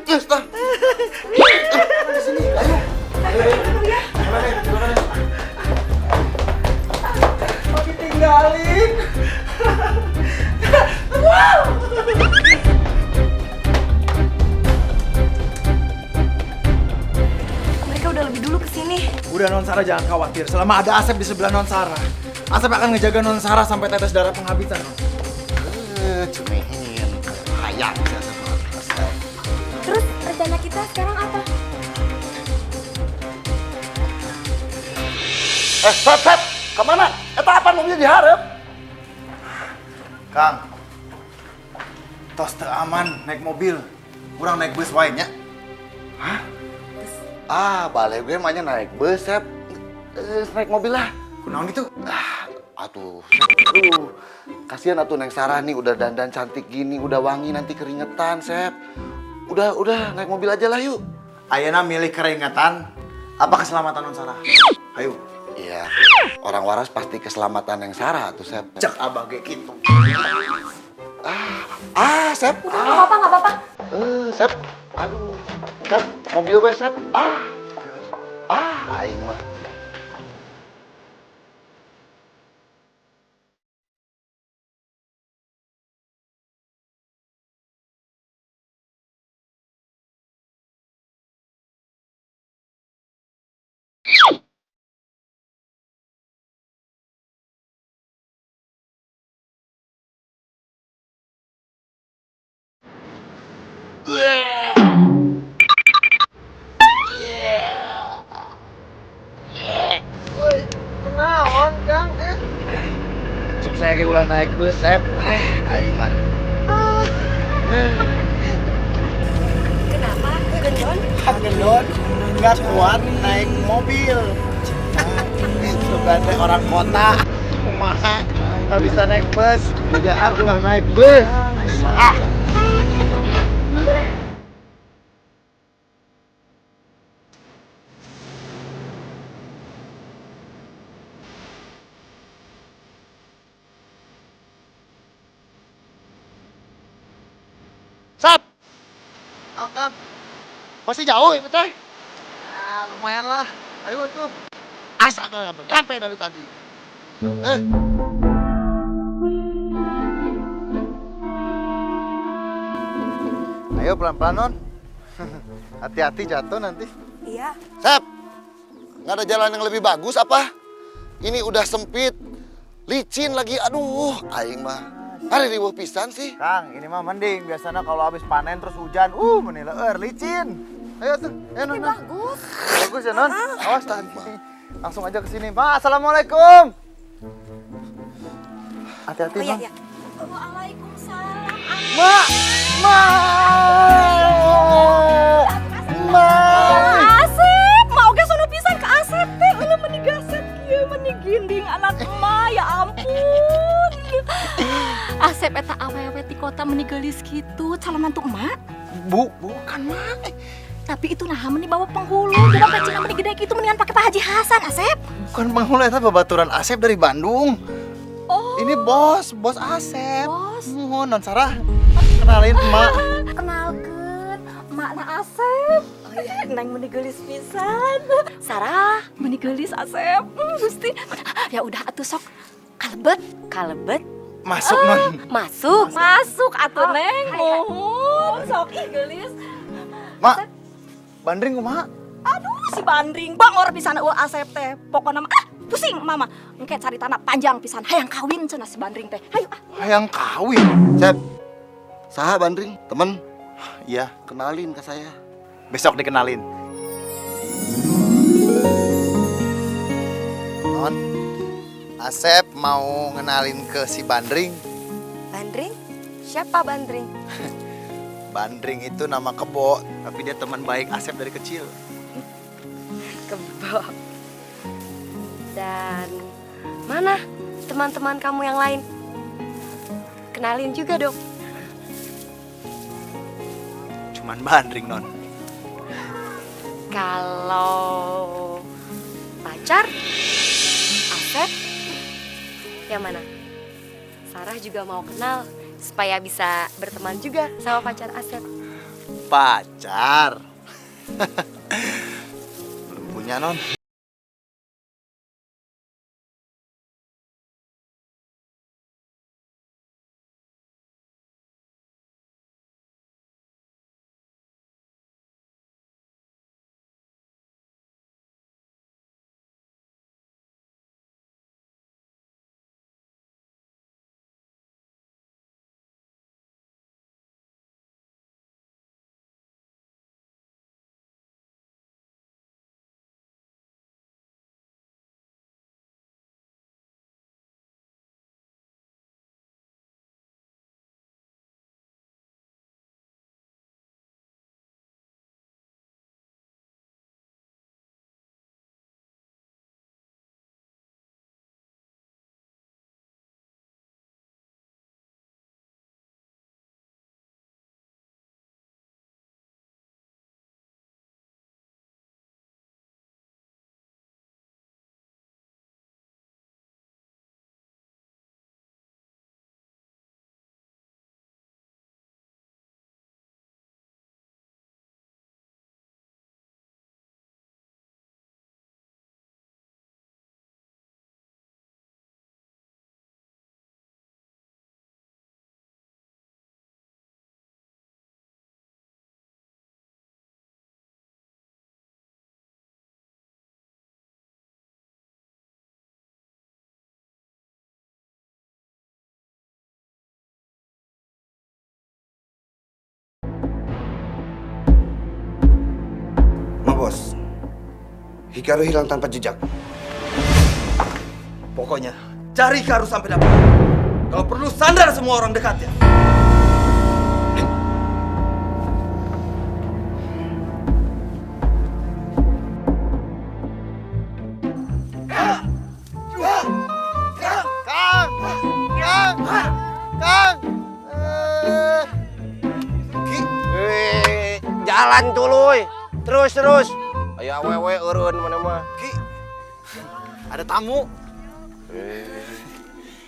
Yes, tah. Di sini, ayo. Mau ditinggalin. Mereka udah lebih dulu kesini. Udah, Non Sarah jangan khawatir. Selama ada Asep di sebelah Non Sarah, Asep akan ngejaga Non Sarah sampai tetes darah penghabisan, Non. Cumehin. Hayang saya sama Asep. Terus rencana kita sekarang apa? Sep, kemana? Eta apa mobilnya diharap? Kang, tos teu aman naik mobil. Kurang naik bus wae nya. Balik gue emangnya naik bus, Sep. Naik mobil lah. Kunaon gitu? Aduh, kasihan atuh Neng Sarah nih udah dandan cantik gini, udah wangi nanti keringetan, Sep. Udah naik mobil aja lah yuk. Ayeuna milih keringetan apa keselamatan Non Sarah? Ayo. Iya, orang waras pasti keselamatan Neng Sarah tuh, Sep. Cek abah ge kitu. Sep. Nggak apa-apa. Sep. Aduh, Sep, mobil gue, Sep. Aing mah. saya kayak ulah naik bus, Sep. Aing mah. Kenapa? Gendon? Gendon, nggak kuat naik mobil. Sebenarnya orang kota, kumaha nggak bisa naik bus. Tidak, aku nggak naik bus. Sap! Angkat. Masih jauh ya, Teh? Lumayan lah. Ayo tuh. Asa kan sampai dari tadi. Ayo pelan-pelan, Non. Hati-hati jatuh nanti. Iya. Sep, nggak ada jalan yang lebih bagus apa? Ini udah sempit, licin lagi. Aduh, aing mah. Hari riweuh pisan sih. Kang, ini mah mending. Biasanya kalau habis panen terus hujan, menileur, licin. Ayo tuh, ayo Non. Bagus. Bagus ya, Non. Awas tahan. Langsung aja ke sini. Ma, assalamualaikum. Hati-hati, Oh iya, Non. iya. Waalaikumsalam. Asep, mau ge sono pisan ke Asep teh. Ulah meni gaset kieu meni ginding anak emak ya ampun. Asep eta awewe ti kota meni geulis kitu calon mantu emak. Bukan, Ma. Tapi itu nah meni bawa penghulu. Jadi pecina meni gede kitu mendingan pakai Pak Haji Hasan, Asep. Bukan penghulu, eta babaturan Asep dari Bandung. Oh. Ini bos Asep. Bos. Mohon, Non Sarah. Kenalin emak. Kenalkeun emakna Asep. Oh iya, neng meni geulis pisan. Sarah, meni geulis Asep. Gusti. Ya udah atuh sok kalebet. Masuk, Non. Masuk atuh neng. Mohon sok ih geulis. Mak, bandring kumaha? Aduh si bandring bangor pisan Asep teh. Pokona mah pusing mama. Engke cari tanah panjang pisan hayang kawin cenah si bandring teh. Hayu Hayang kawin. Sep, saha bandring, temen? Iya, Kenalin ke saya. besok dikenalin. Non, Asep mau ngenalin ke si Bandring. Bandring? Siapa Bandring? Bandring itu nama kebo, tapi dia teman baik Asep dari kecil. Kebo. Dan mana teman-teman kamu yang lain? Kenalin juga dong. Cuman Bandring, Non. Kalau pacar, Asep, yang mana? Sarah juga mau kenal supaya bisa berteman juga sama pacar Asep. Pacar? Belum punya, Non. Bos, Hikaru hilang tanpa jejak. Pokoknya cari Hikaru sampai dapat. Kalau perlu sandar semua orang dekatnya. Jalan tuluy. Terus. Aya awewe eureun mana mah. Ki, ada tamu.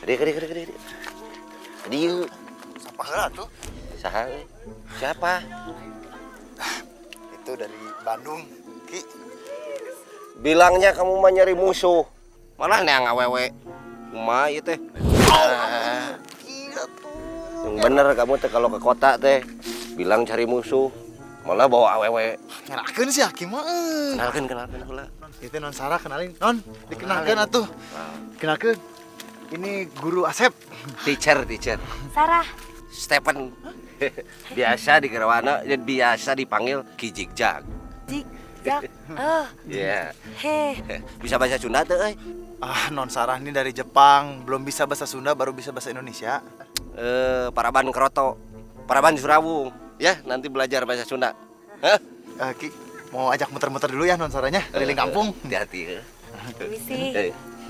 Kedi. Dieu. Siapa heula tuh? Saha? Siapa? Itu dari Bandung, Ki. Bilangnya kamu mah nyari musuh. Malah neang awewe. Kumaha ieu teh? Yang bener kamu teh kalau ke kota teh bilang cari musuh. Malah bawa awewe. Kenalkeun sih Hakim mah. Kenalkeun heula. Itu Non Sarah, kenalin. Non, dikenalkeun atuh. Kenalkeun. Ini guru Asep. Teacher. Sarah. Stephen. Biasa di Kerawana dan biasa dipanggil Ki Jigjak. Jigjak. Oh. Iya. Heh. Bisa bahasa Sunda teh euy? Non Sarah ini dari Jepang, belum bisa bahasa Sunda, baru bisa bahasa Indonesia. Paraban Kroto. Paraban Surawung. Ya, nanti belajar bahasa Sunda. Hah? Ki, mau ajak muter-muter dulu ya Non Sarahnya, keliling kampung. Hati-hati. Permisi.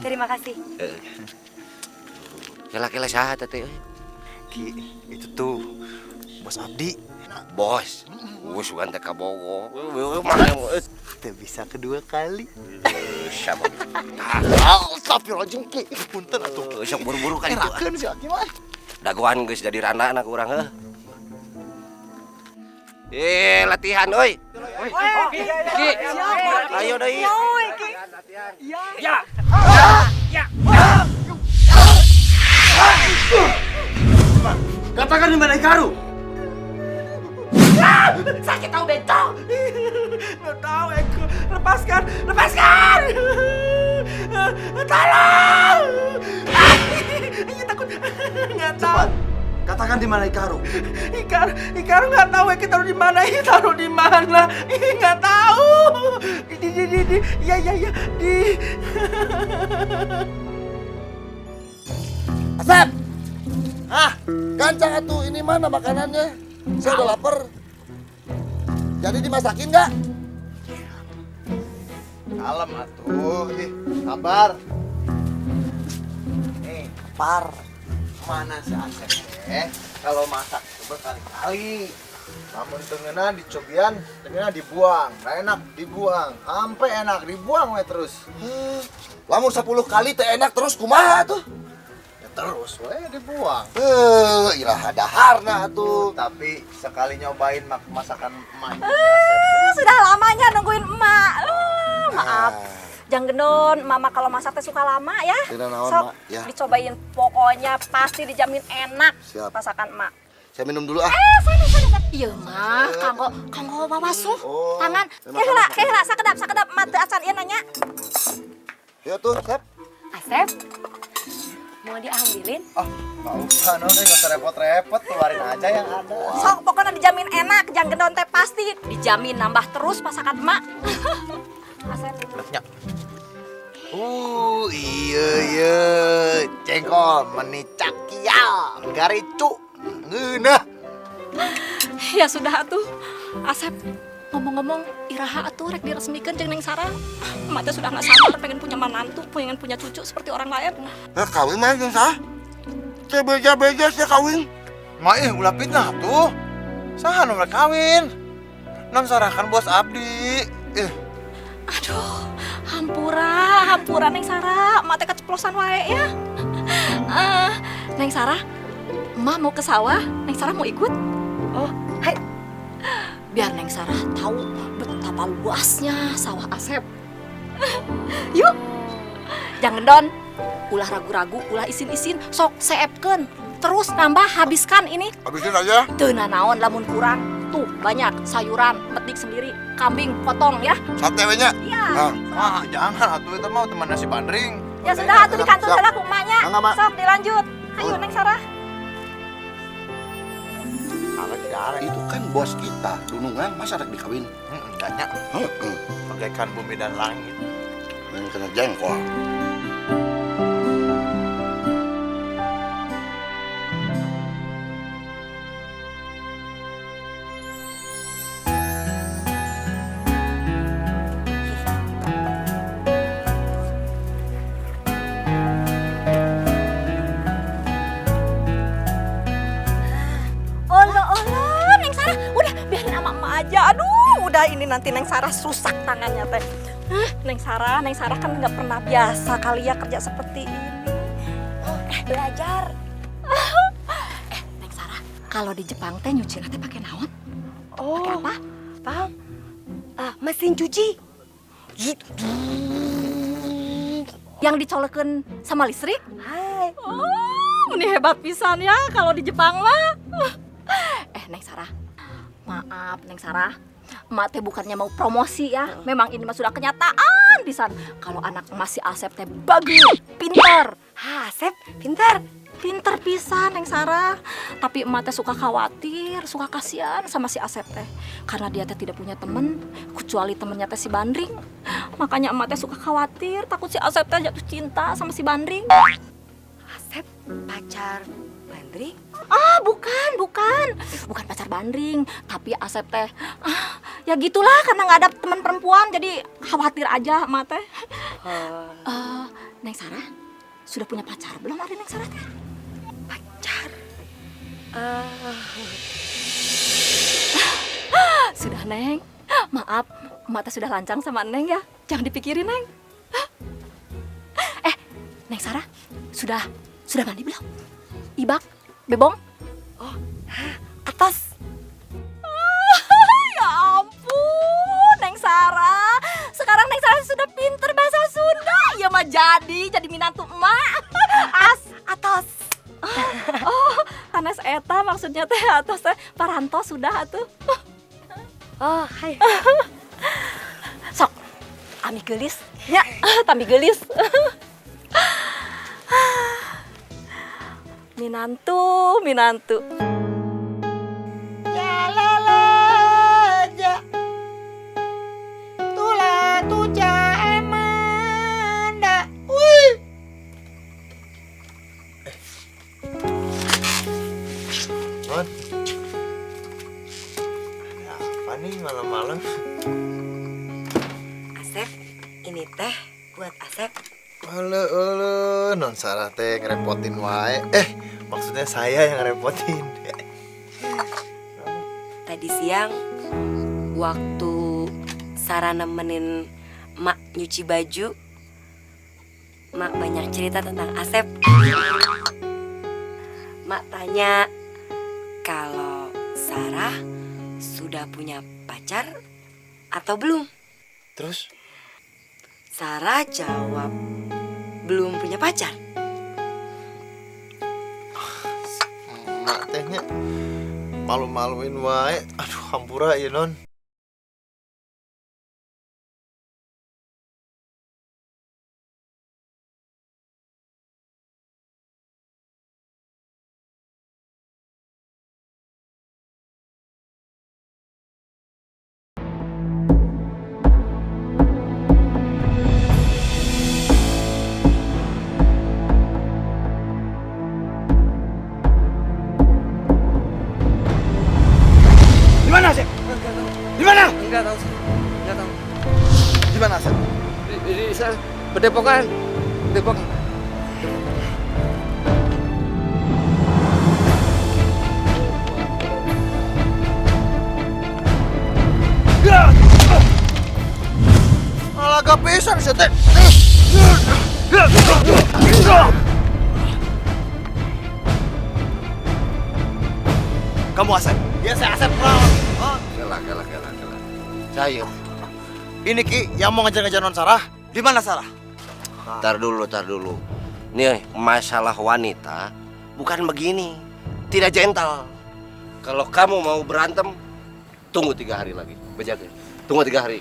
Terima kasih. Kela-kela saha teh euy? Ki, itu tuh Bos Abdi. Bos. Bukan teh kabogo. Teu bisa kedua kali. Siapa? Astagfirullahaladzim, Ki. Punten atuh. Sok buru-buru kan itu. Erakeun sih Hakim mah. Dagoan geus jadi randa anak urang heuh. Latihan euy. Ki. Ayo deui. Ya. Katakan di mana Hikaru? Sakit tahu bentong. Nggak tahu Eko. Lepaskan. Tolong. Takut. Nggak tahu. Katakan di mana Hikaru? Hikaru nggak tahu Eko taruh di mana. Taruh di mana? Nggak tahu. Ya. Asep! Gancang atuh, ini mana makanannya? Saya udah lapar. Jadi dimasakin nggak? Kalem atuh, sabar. Nih, par. Mana si Asep kalau masak itu berkali-kali. Namun tengena dicobian, tengena dibuang. Nggak enak dibuang, sampai enak dibuang we terus. Lamun 10 kali teh enak terus kumaha tuh? Ya terus we dibuang. Iraha daharna tuh. Tapi sekali nyobain masakan emak. Sudah lamanya nungguin emak. Maaf. Jangan gendon, mama kalau masak teh suka lama ya. Tidak naon, Sok, Mak. Ya. dicobain pokoknya pasti dijamin enak. Siap. Masakan emak. Saya minum dulu ah. Sana. Iya mah, kanggo bawasuh. Tangan. Kehela, sakedap emak teu acan ieu nanya. Ya tuh, Sep. Asep. Mau diambilin? Nggak usah, udah nggak usah repot-repot, keluarin aja yang ada. Sok, pokoknya dijamin enak. Jangan gendon teh pasti dijamin nambah terus masakan emak. Asep. Lepnya. Iya, jengkol, menicak kial, garicu, ngeunah. Ya sudah atuh. Asep, ngomong-ngomong iraha atuh rek diresmikan jeung Neng Sarah. Emak teh sudah nggak sabar pengen punya manantu, pengen punya cucu seperti orang lain. Kawin mah yang sah. Saya beja-beja saya kawin. Mak ulah fitnah tuh. Saha nu rek kawin? Non Sarah kan Bos Abdi. Aduh, hampura Neng Sarah. Emak teh keceplosan wae ya. Neng Sarah, emak mau ke sawah, Neng Sarah mau ikut? Oh, hai. Biar Neng Sarah tahu betapa luasnya sawah Asep. Yuk. Jangan don. Ulah ragu-ragu, ulah isin-isin, sok seepkeun. Terus nambah habiskan ini. Habisin aja. Teu naon lamun kurang. Tuh banyak sayuran, metik sendiri, kambing potong ya. Sate we nya. Iya. Jangan atuh itu mah teman nasi bandring. Ya sudah, atuh di kantor sana ku emaknya. Mangga, Mak. Sok dilanjut. Ayo Neng Sarah. Itu kan bos kita, Dunungan, masa ada dikawin? Enggaknya. Bagaikan bumi dan langit. Yang kena jengkol. ada ini nanti Neng Sarah rusak tangannya teh. Neng Sarah kan nggak pernah biasa kali ya kerja seperti ini. Belajar. Neng Sarah, kalau di Jepang teh nyuci teh pakai naon? Pakai apa? Paham? Mesin cuci. Gitu. Yang dicolekeun sama listrik? Hai. Ini hebat pisan ya kalau di Jepang mah. Neng Sarah, maaf Neng Sarah, emak teh bukannya mau promosi ya. Memang ini mah sudah kenyataan pisan. Kalau anak emak si Asep teh bagus, pintar. Asep, pintar. Pintar pisan Neng Sarah. Tapi emak teh suka khawatir, suka kasihan sama si Asep teh. Karena dia teh tidak punya temen, kecuali temennya teh si Bandring. Makanya emak teh suka khawatir, takut si Asep teh jatuh cinta sama si Bandring. Asep pacar Bandring? Bukan pacar Bandring, tapi Asep teh ya gitulah karena nggak ada teman perempuan jadi khawatir aja emak teh. Neng Sarah sudah punya pacar belum hari Neng Sarah teh? Pacar? Sudah Neng. Maaf, emak teh sudah lancang sama Neng ya. Jangan dipikirin Neng. Neng Sarah sudah mandi belum? Ibak, bebong? Atas. Ya ampun, Neng Sarah. Sekarang Neng Sarah sudah pinter bahasa Sunda. Ya mah jadi minantu emak. Atas. Anes eta maksudnya teh atas teh paranto sudah atuh. Hai. Sok, ami gelis. Ya, tambi gelis. Minantu. Ya lala ja. Tula tuja emanda. Wih. Non. Ada apa nih malam-malam? Asep, ini teh buat Asep. Halo, non Sarah teh ngerepotin wae. Maksudnya saya yang ngerepotin. Tadi siang waktu Sarah nemenin Mak nyuci baju, Mak banyak cerita tentang Asep. Mak tanya kalau Sarah sudah punya pacar atau belum. Terus? Sarah jawab belum punya pacar. Mak tehnya malu-maluin wae. Aduh, hampura ya non. Dimana Asep? Dimana? Enggak tahu sih. Enggak tahu. Dimana Asep? Di sana Padepokan. Alaga pisan sih teh. Kamu Asep? Ya saya Asep Perawan. Kelah. Saya. Ini Ki yang mau ngejar-ngejar non Sarah. Di mana Sarah? Tar dulu. Nih, masalah wanita bukan begini. Tidak gentle. Kalau kamu mau berantem, tunggu 3 hari lagi. Bejaga. Tunggu 3 hari.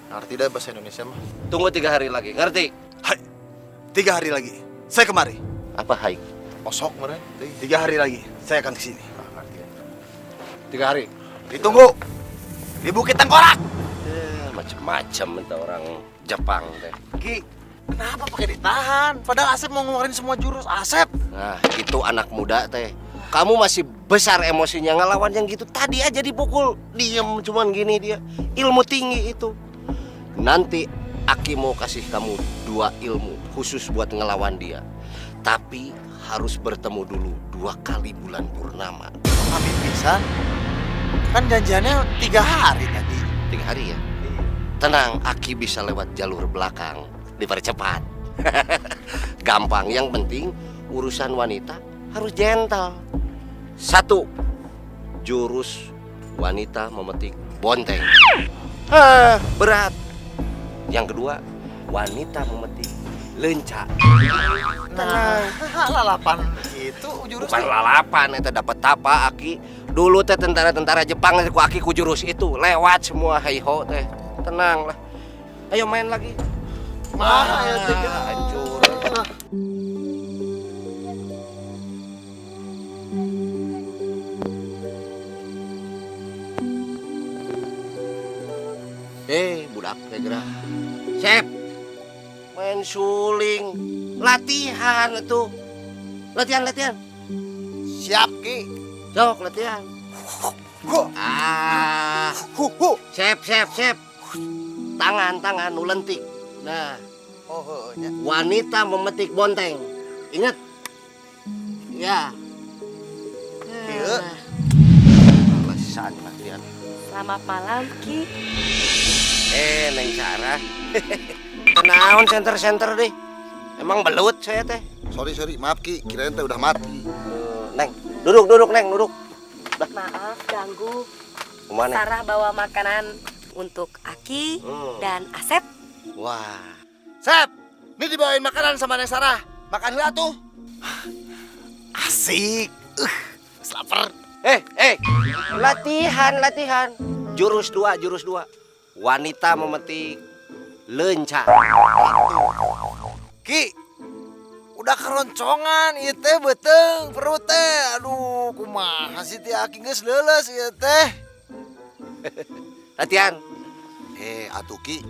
Ngerti dah bahasa Indonesia mah. Tunggu 3 hari lagi. Ngerti? Hai. 3 hari lagi. Saya kemari. Apa hai? Osok kemarin. 3 hari lagi. Saya akan kesini. 3 hari. Ditunggu. Di Bukit Tengkorak. Macem-macem itu orang Jepang teh. Ki, kenapa pakai ditahan? Padahal Asep mau ngeluarin semua jurus Asep. Nah, itu anak muda teh. Kamu masih besar emosinya ngelawan yang gitu. Tadi aja dipukul, diem cuman gini dia. Ilmu tinggi itu. Nanti Aki mau kasih kamu 2 ilmu khusus buat ngelawan dia. Tapi harus bertemu dulu 2 kali bulan purnama. Amin pisan. Kan janjiannya 3 hari tadi. syuting hari ya. Tenang, Aki bisa lewat jalur belakang, dipercepat. Gampang, yang penting urusan wanita harus gentle. 1, jurus wanita memetik bonteng. Berat. Yang kedua, wanita memetik lenca. Nah, lalapan itu jurus. Bukan lalapan, itu dapat apa Aki? Dulu teh tentara-tentara Jepang ku Aki ku jurus itu lewat semua. Heiho teh. Tenang lah. Ayo main lagi. Hancur. Budak teh gerak. Sep. Main suling. Latihan itu. Latihan. Siap, Ki. Sok latihan. Sep. Tangan nu lentik. Nah. Wanita memetik bonteng. Ingat. Ya. Iya. Alasan latihan. Selamat malam, Ki. Neng Sarah. Kenaon center deh. Emang belut saya teh. Sorry, maaf Ki, kirain teh udah mati. Neng, duduk Neng, duduk. Maaf ganggu. Kemana? Sarah bawa makanan untuk Aki dan Asep. Wah. Sep, ini dibawain makanan sama Neng Sarah. Makan heula tuh. Asik. Lapar. Latihan. Jurus 2. Wanita memetik lenca. Ki, udah keroncongan ieu teh beuteng perut teh. Aduh, kumaha sih teh Aki geus leuleus ieu teh. Latihan. Atuh Ki,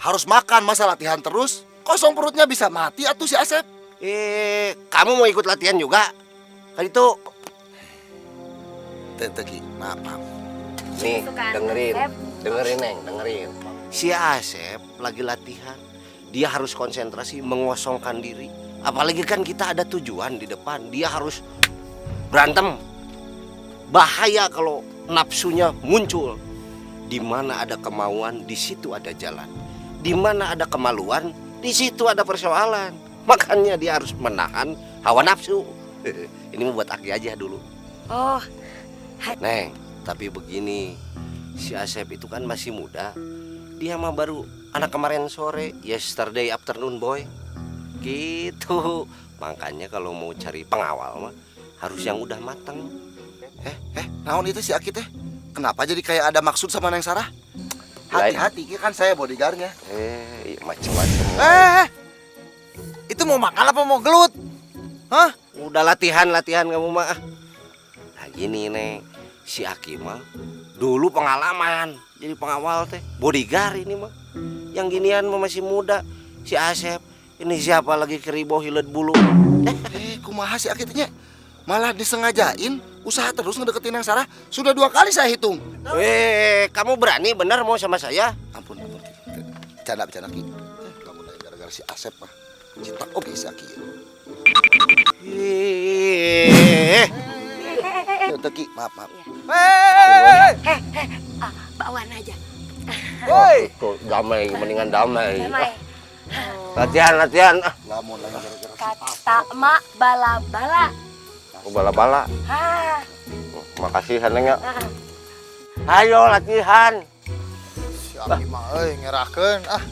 harus makan, masa latihan terus? Kosong perutnya bisa mati atuh si Asep. Kamu mau ikut latihan juga? Kan itu. Teh Ki, maaf. Nih, dengerin Neng. Si Asep lagi latihan. Dia harus konsentrasi mengosongkan diri. Apalagi kan kita ada tujuan di depan. Dia harus berantem. Bahaya kalau nafsunya muncul. Di mana ada kemauan, di situ ada jalan. Di mana ada kemaluan, di situ ada persoalan. Makanya dia harus menahan hawa nafsu. Ini buat Aki aja dulu. Oh. Neng, tapi begini. Si Asep itu kan masih muda. Dia mah baru anak kemarin sore, yesterday afternoon boy. Gitu. Makanya kalau mau cari pengawal mah harus yang udah mateng. Naon itu si Aki teh? Kenapa jadi kayak ada maksud sama Neng Sarah? Hati-hati, kan saya bodyguardnya. Macem-macem. Itu mau makan apa mau gelut? Hah? Udah latihan kamu mah. Nah gini Neng, si Aki mah dulu pengalaman jadi pengawal teh, bodyguard ini mah. Yang ginian mah masih muda. Si Asep ini siapa lagi keribo hilet bulu. Kumaha si Aki teh nya? Malah disengajain usaha terus ngedeketin Neng Sarah. Sudah 2 kali saya hitung. Kamu berani bener mau sama saya? Ampun. Bercanda Ki. Kamu nanya gara-gara si Asep mah. Cinta oke si Aki. Ki, maaf. Bawaan aja. Woi, damai, mendingan damai. Latihan. Lamun lagi gara-gara Kata mak bala-bala. Bala-bala. Makasih Neng ya. Ayo latihan. Si Aki mah ngerahkeun ah.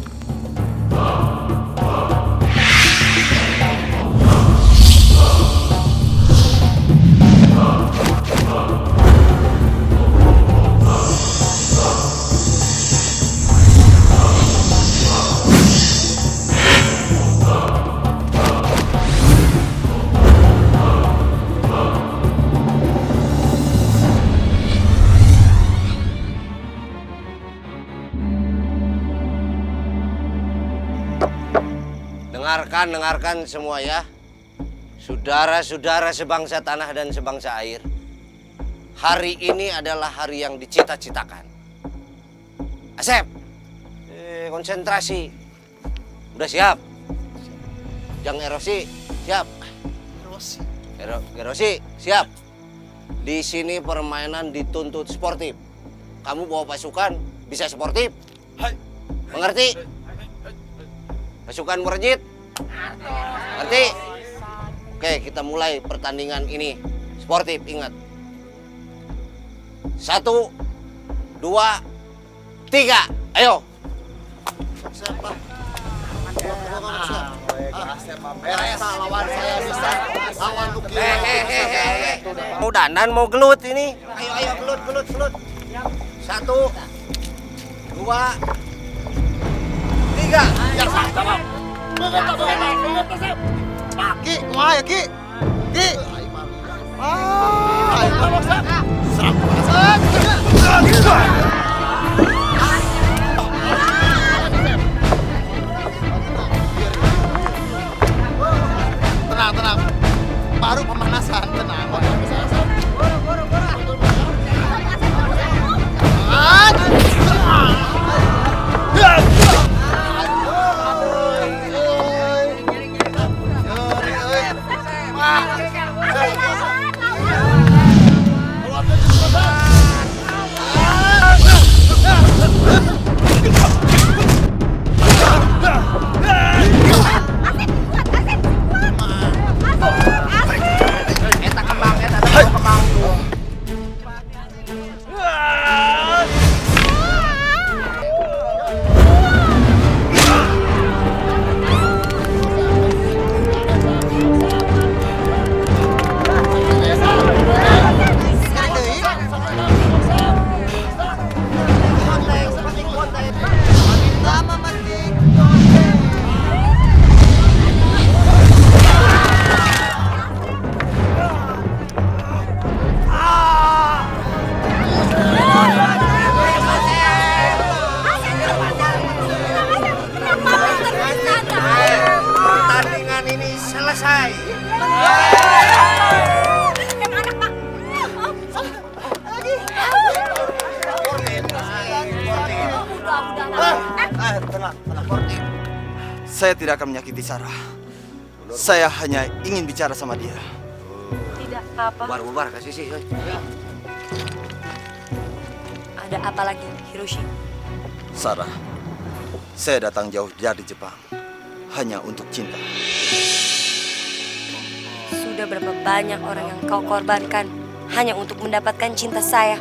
Dengarkan semua ya. Saudara-saudara sebangsa tanah dan sebangsa air. Hari ini adalah hari yang dicita-citakan. Asep, konsentrasi. Udah siap? Jangan erosi, siap? Erosi, siap? Di sini permainan dituntut sportif. Kamu bawa pasukan, bisa sportif. Mengerti? Pasukan Murjid. Ngerti? Oke, kita mulai pertandingan ini. Sportif, ingat. 1, 2, 3. Ayo. Mau dandan, mau gelut ini. Ayo, gelut. 1, 2, 3. Ki, wah ya Ki. Ki. Tenang. Baru pemanasan, tenang. Pertandingan ini selesai. Tenang. Saya tidak akan menyakiti Sarah. Saya hanya ingin bicara sama dia. Tidak apa. Bubar, kasih sih. Ada apa lagi, Hiroshi? Sarah, saya datang jauh dari Jepang hanya untuk cinta. Sudah berapa banyak orang yang kau korbankan hanya untuk mendapatkan cinta saya?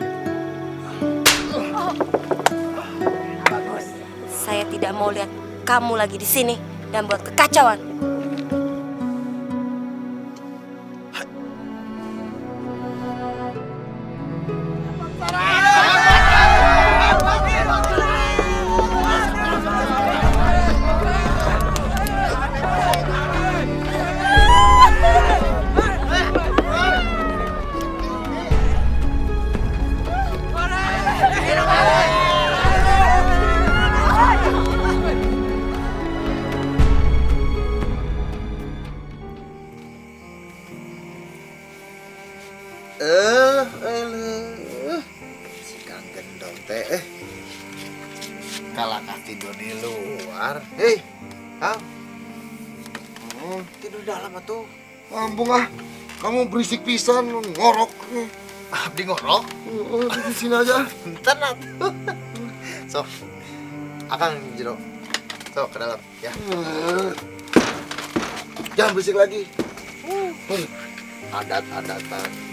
Saya tidak mau lihat kamu lagi di sini dan buat kekacauan. Si Kang Gendong teh kalahkah tidur di luar. Kang. Tidur dalam atuh. Ampun kamu berisik pisan ngorok. Abdi ngorok? Di sini aja. Tenang. Sok. Akang jero. Sok ke dalam ya. Jangan berisik lagi. Adat-adatan.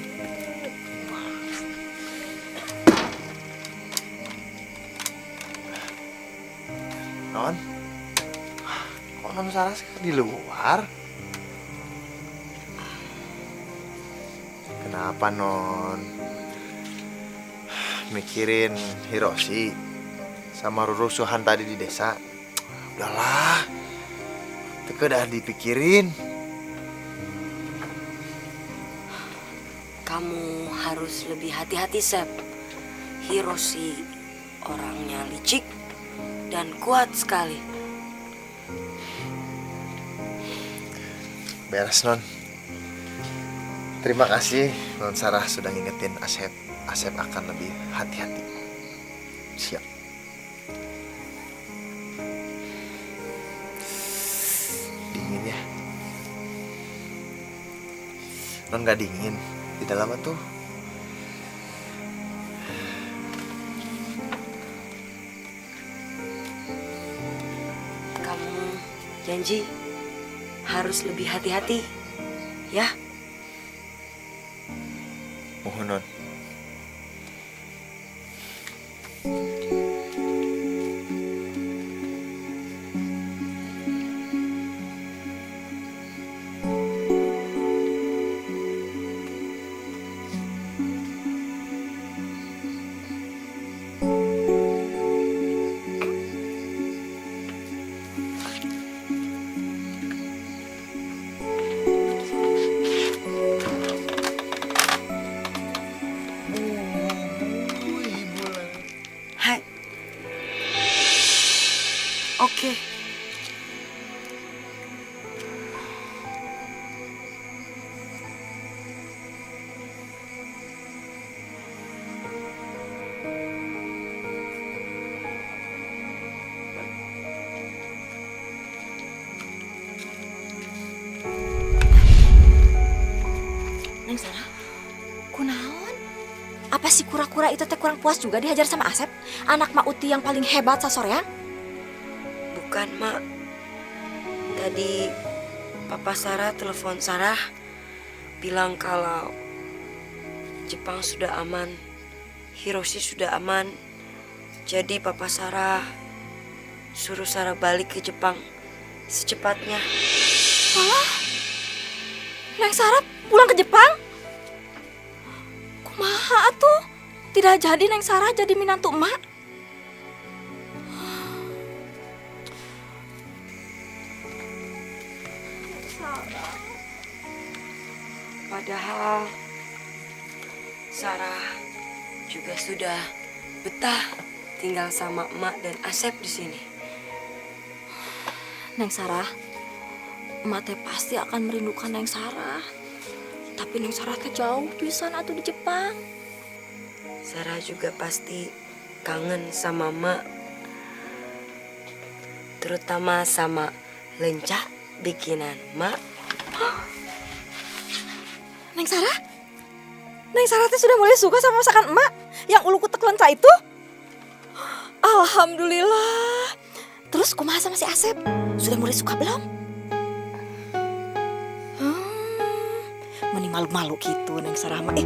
Non? Kok non Sarah di luar? Kenapa non? Mikirin Hiroshi sama rurusuhan tadi di desa? Udahlah, itu udah dipikirin. Kamu harus lebih hati-hati, Sep. Hiroshi orangnya licik dan kuat sekali. Beres, non. Terima kasih, non Sarah sudah ngingetin Asep. Asep akan lebih hati-hati. Siap. Dingin ya. Non gak dingin. Di dalam tuh. janji harus lebih hati-hati, ya. Mohon, Non. Hai. Oke. Neng Sarah, kunaon? Apa si kura-kura itu teh kurang puas juga dihajar sama Asep? Anak Mak Uti yang paling hebat sasorean? Bukan, Mak. Tadi Papa Sarah telepon Sarah bilang kalau Jepang sudah aman, Hiroshi sudah aman. Jadi Papa Sarah suruh Sarah balik ke Jepang secepatnya. Alah, Neng Sarah pulang ke Jepang? Kumaha atuh? Tidak jadi Neng Sarah jadi minantu emak? Padahal Sarah juga sudah betah tinggal sama emak dan Asep di sini. Neng Sarah, emak teh pasti akan merindukan Neng Sarah. Tapi Neng Sarah teh jauh pisan atuh di Jepang. Sarah juga pasti kangen sama emak. Terutama sama lencah bikinan emak. Neng Sarah? Neng Sarah teh sudah mulai suka sama masakan emak yang ulu kutek lenca itu? Alhamdulillah. Terus kumaha sama si Asep? Sudah mulai suka belum? Meni malu-malu gitu Neng Sarah mah.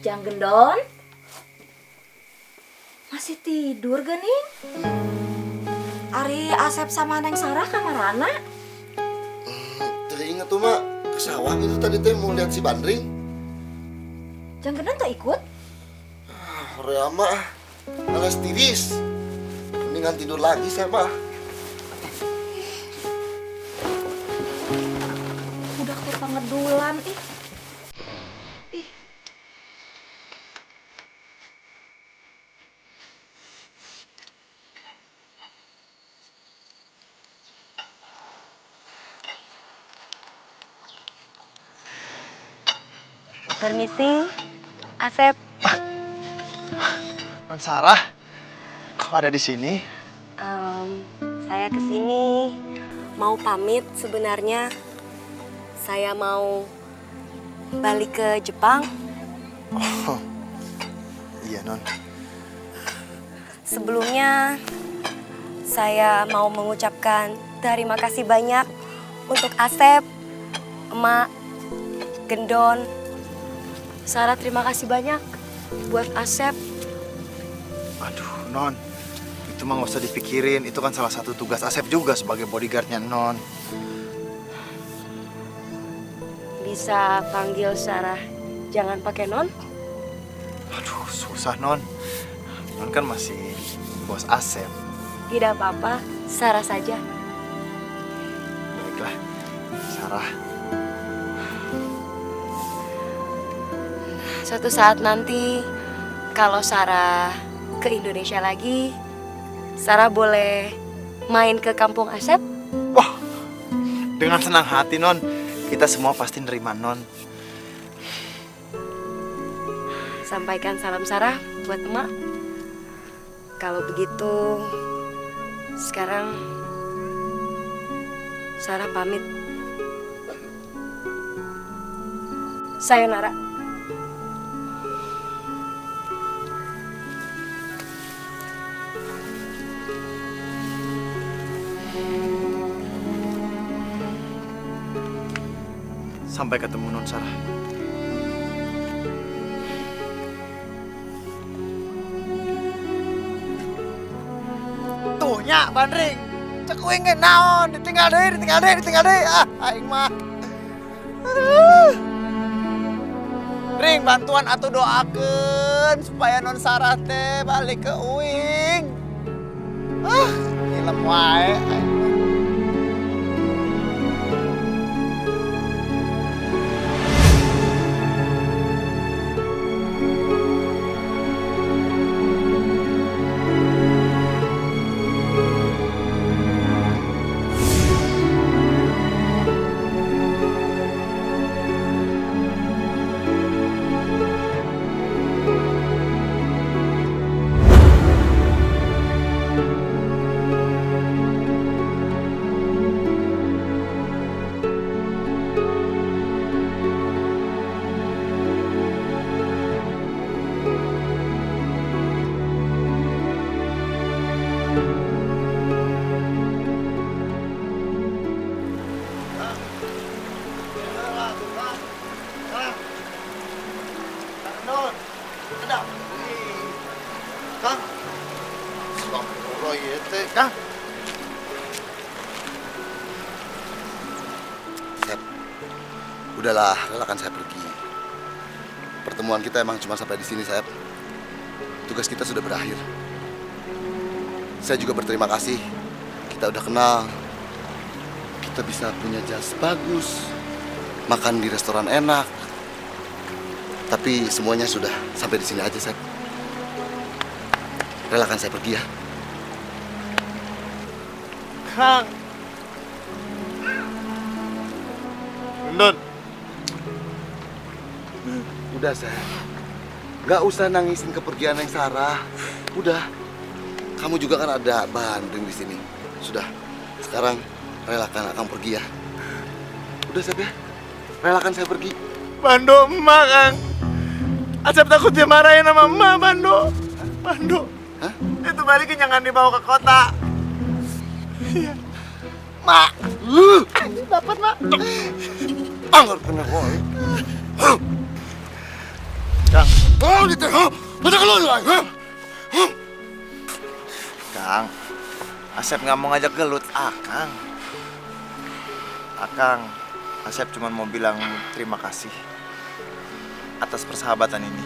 Jang Gendon? Masih tidur gening? Ari Asep sama Neng Sarah kamarana? Teringat tuh mak, ke sawah itu tadi teh mau lihat si Bandring. Jang Gendon tak ikut? Rea mah, alas tiris. Mendingan tidur lagi saya mah. Udah teh pangedulan ih. Permisi, Asep. Non Sarah, kok ada di sini? Saya kesini mau pamit sebenarnya. Saya mau balik ke Jepang. Oh, iya Non. Sebelumnya, saya mau mengucapkan terima kasih banyak untuk Asep, Emak, Gendon. Sarah terima kasih banyak buat Asep. Aduh, Non. Itu mah gak usah dipikirin. Itu kan salah satu tugas Asep juga sebagai bodyguardnya Non. Bisa panggil Sarah, jangan pakai Non. Aduh, susah Non. Non kan masih bos Asep. Tidak apa-apa, Sarah saja. Baiklah, Sarah. Suatu saat nanti, kalau Sarah ke Indonesia lagi, Sarah boleh main ke kampung Asep? Wah, dengan senang hati Non. Kita semua pasti nerima Non. Sampaikan salam Sarah buat emak. Kalau begitu, sekarang Sarah pamit. Sayonara. Sampai ketemu Non Sarah. Tuhnya Bandring. Cek uing ge naon, ditinggal deui. Ah, aing mah. Aduh. Ring bantuan atuh doakeun supaya Non Sarah teh balik ke uing. Ah, ngilem wae aing. Sep, udahlah, relakan saya pergi. Pertemuan kita emang cuma sampai di sini, Sep. Tugas kita sudah berakhir. Saya juga berterima kasih. Kita udah kenal. Kita bisa punya jas bagus, makan di restoran enak. Tapi semuanya sudah sampai di sini aja, Sep. Relakan saya pergi ya. Kang. Nun. Udah, Sep. Gak usah nangisin kepergian yang Sarah. Udah. Kamu juga kan ada Bandring di sini. Sudah. Sekarang relakan Akang pergi ya. Udah, Sep ya. Relakan saya pergi. Bando emak, Kang. Asep takut dia marahin sama emak, Bando. Bando. Hah? Itu balikin jangan dibawa ke kota. Iya. Mak. Dapat, Mak. Anggur kena boy. Kang. Oh, gitu. Ada kalau lagi. Kang. Asep nggak mau ngajak gelut, Akang. Akang, Asep cuma mau bilang terima kasih atas persahabatan ini.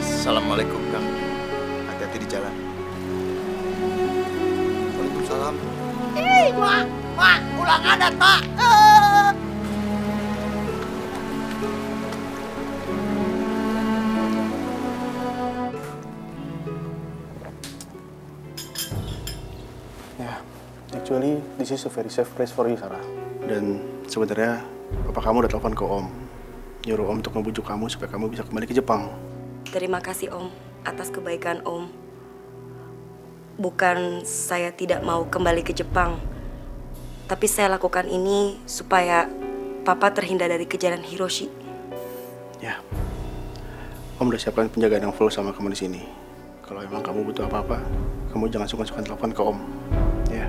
Assalamualaikum, Kang. Hati-hati di jalan. Waalaikumsalam. Ih, Mak, ulang adat, Mak. Actually, this is a very safe place for you, Sarah. Dan sebenarnya papa kamu udah telepon ke Om, nyuruh Om untuk ngebujuk kamu supaya kamu bisa kembali ke Jepang. Terima kasih Om atas kebaikan Om. Bukan saya tidak mau kembali ke Jepang, tapi saya lakukan ini supaya Papa terhindar dari kejaran Hiroshi. Ya, Om udah siapkan penjagaan yang full sama kamu di sini. Kalau emang kamu butuh apa-apa, kamu jangan sungkan-sungkan telepon ke Om. Ya.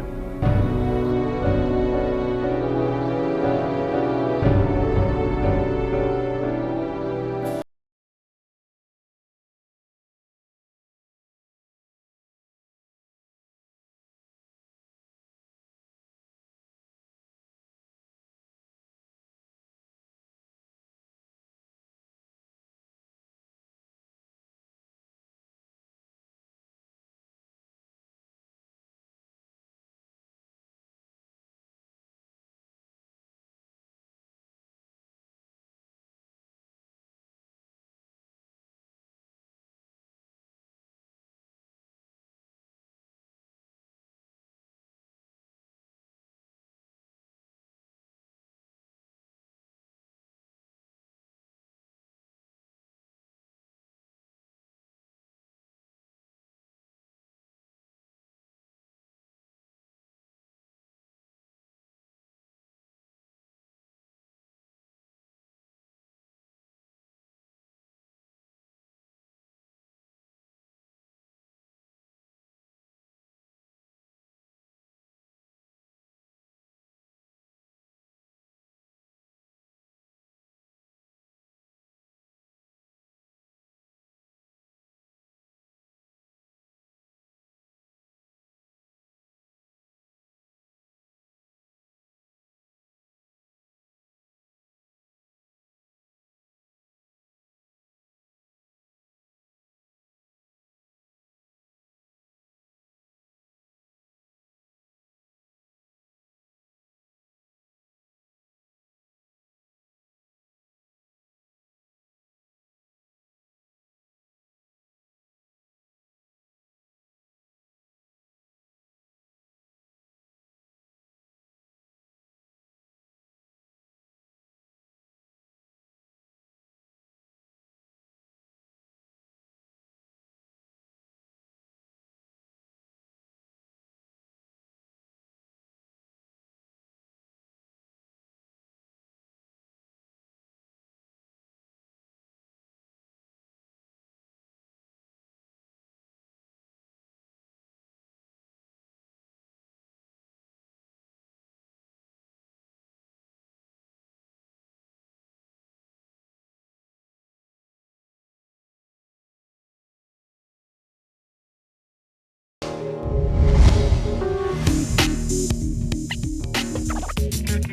Asep.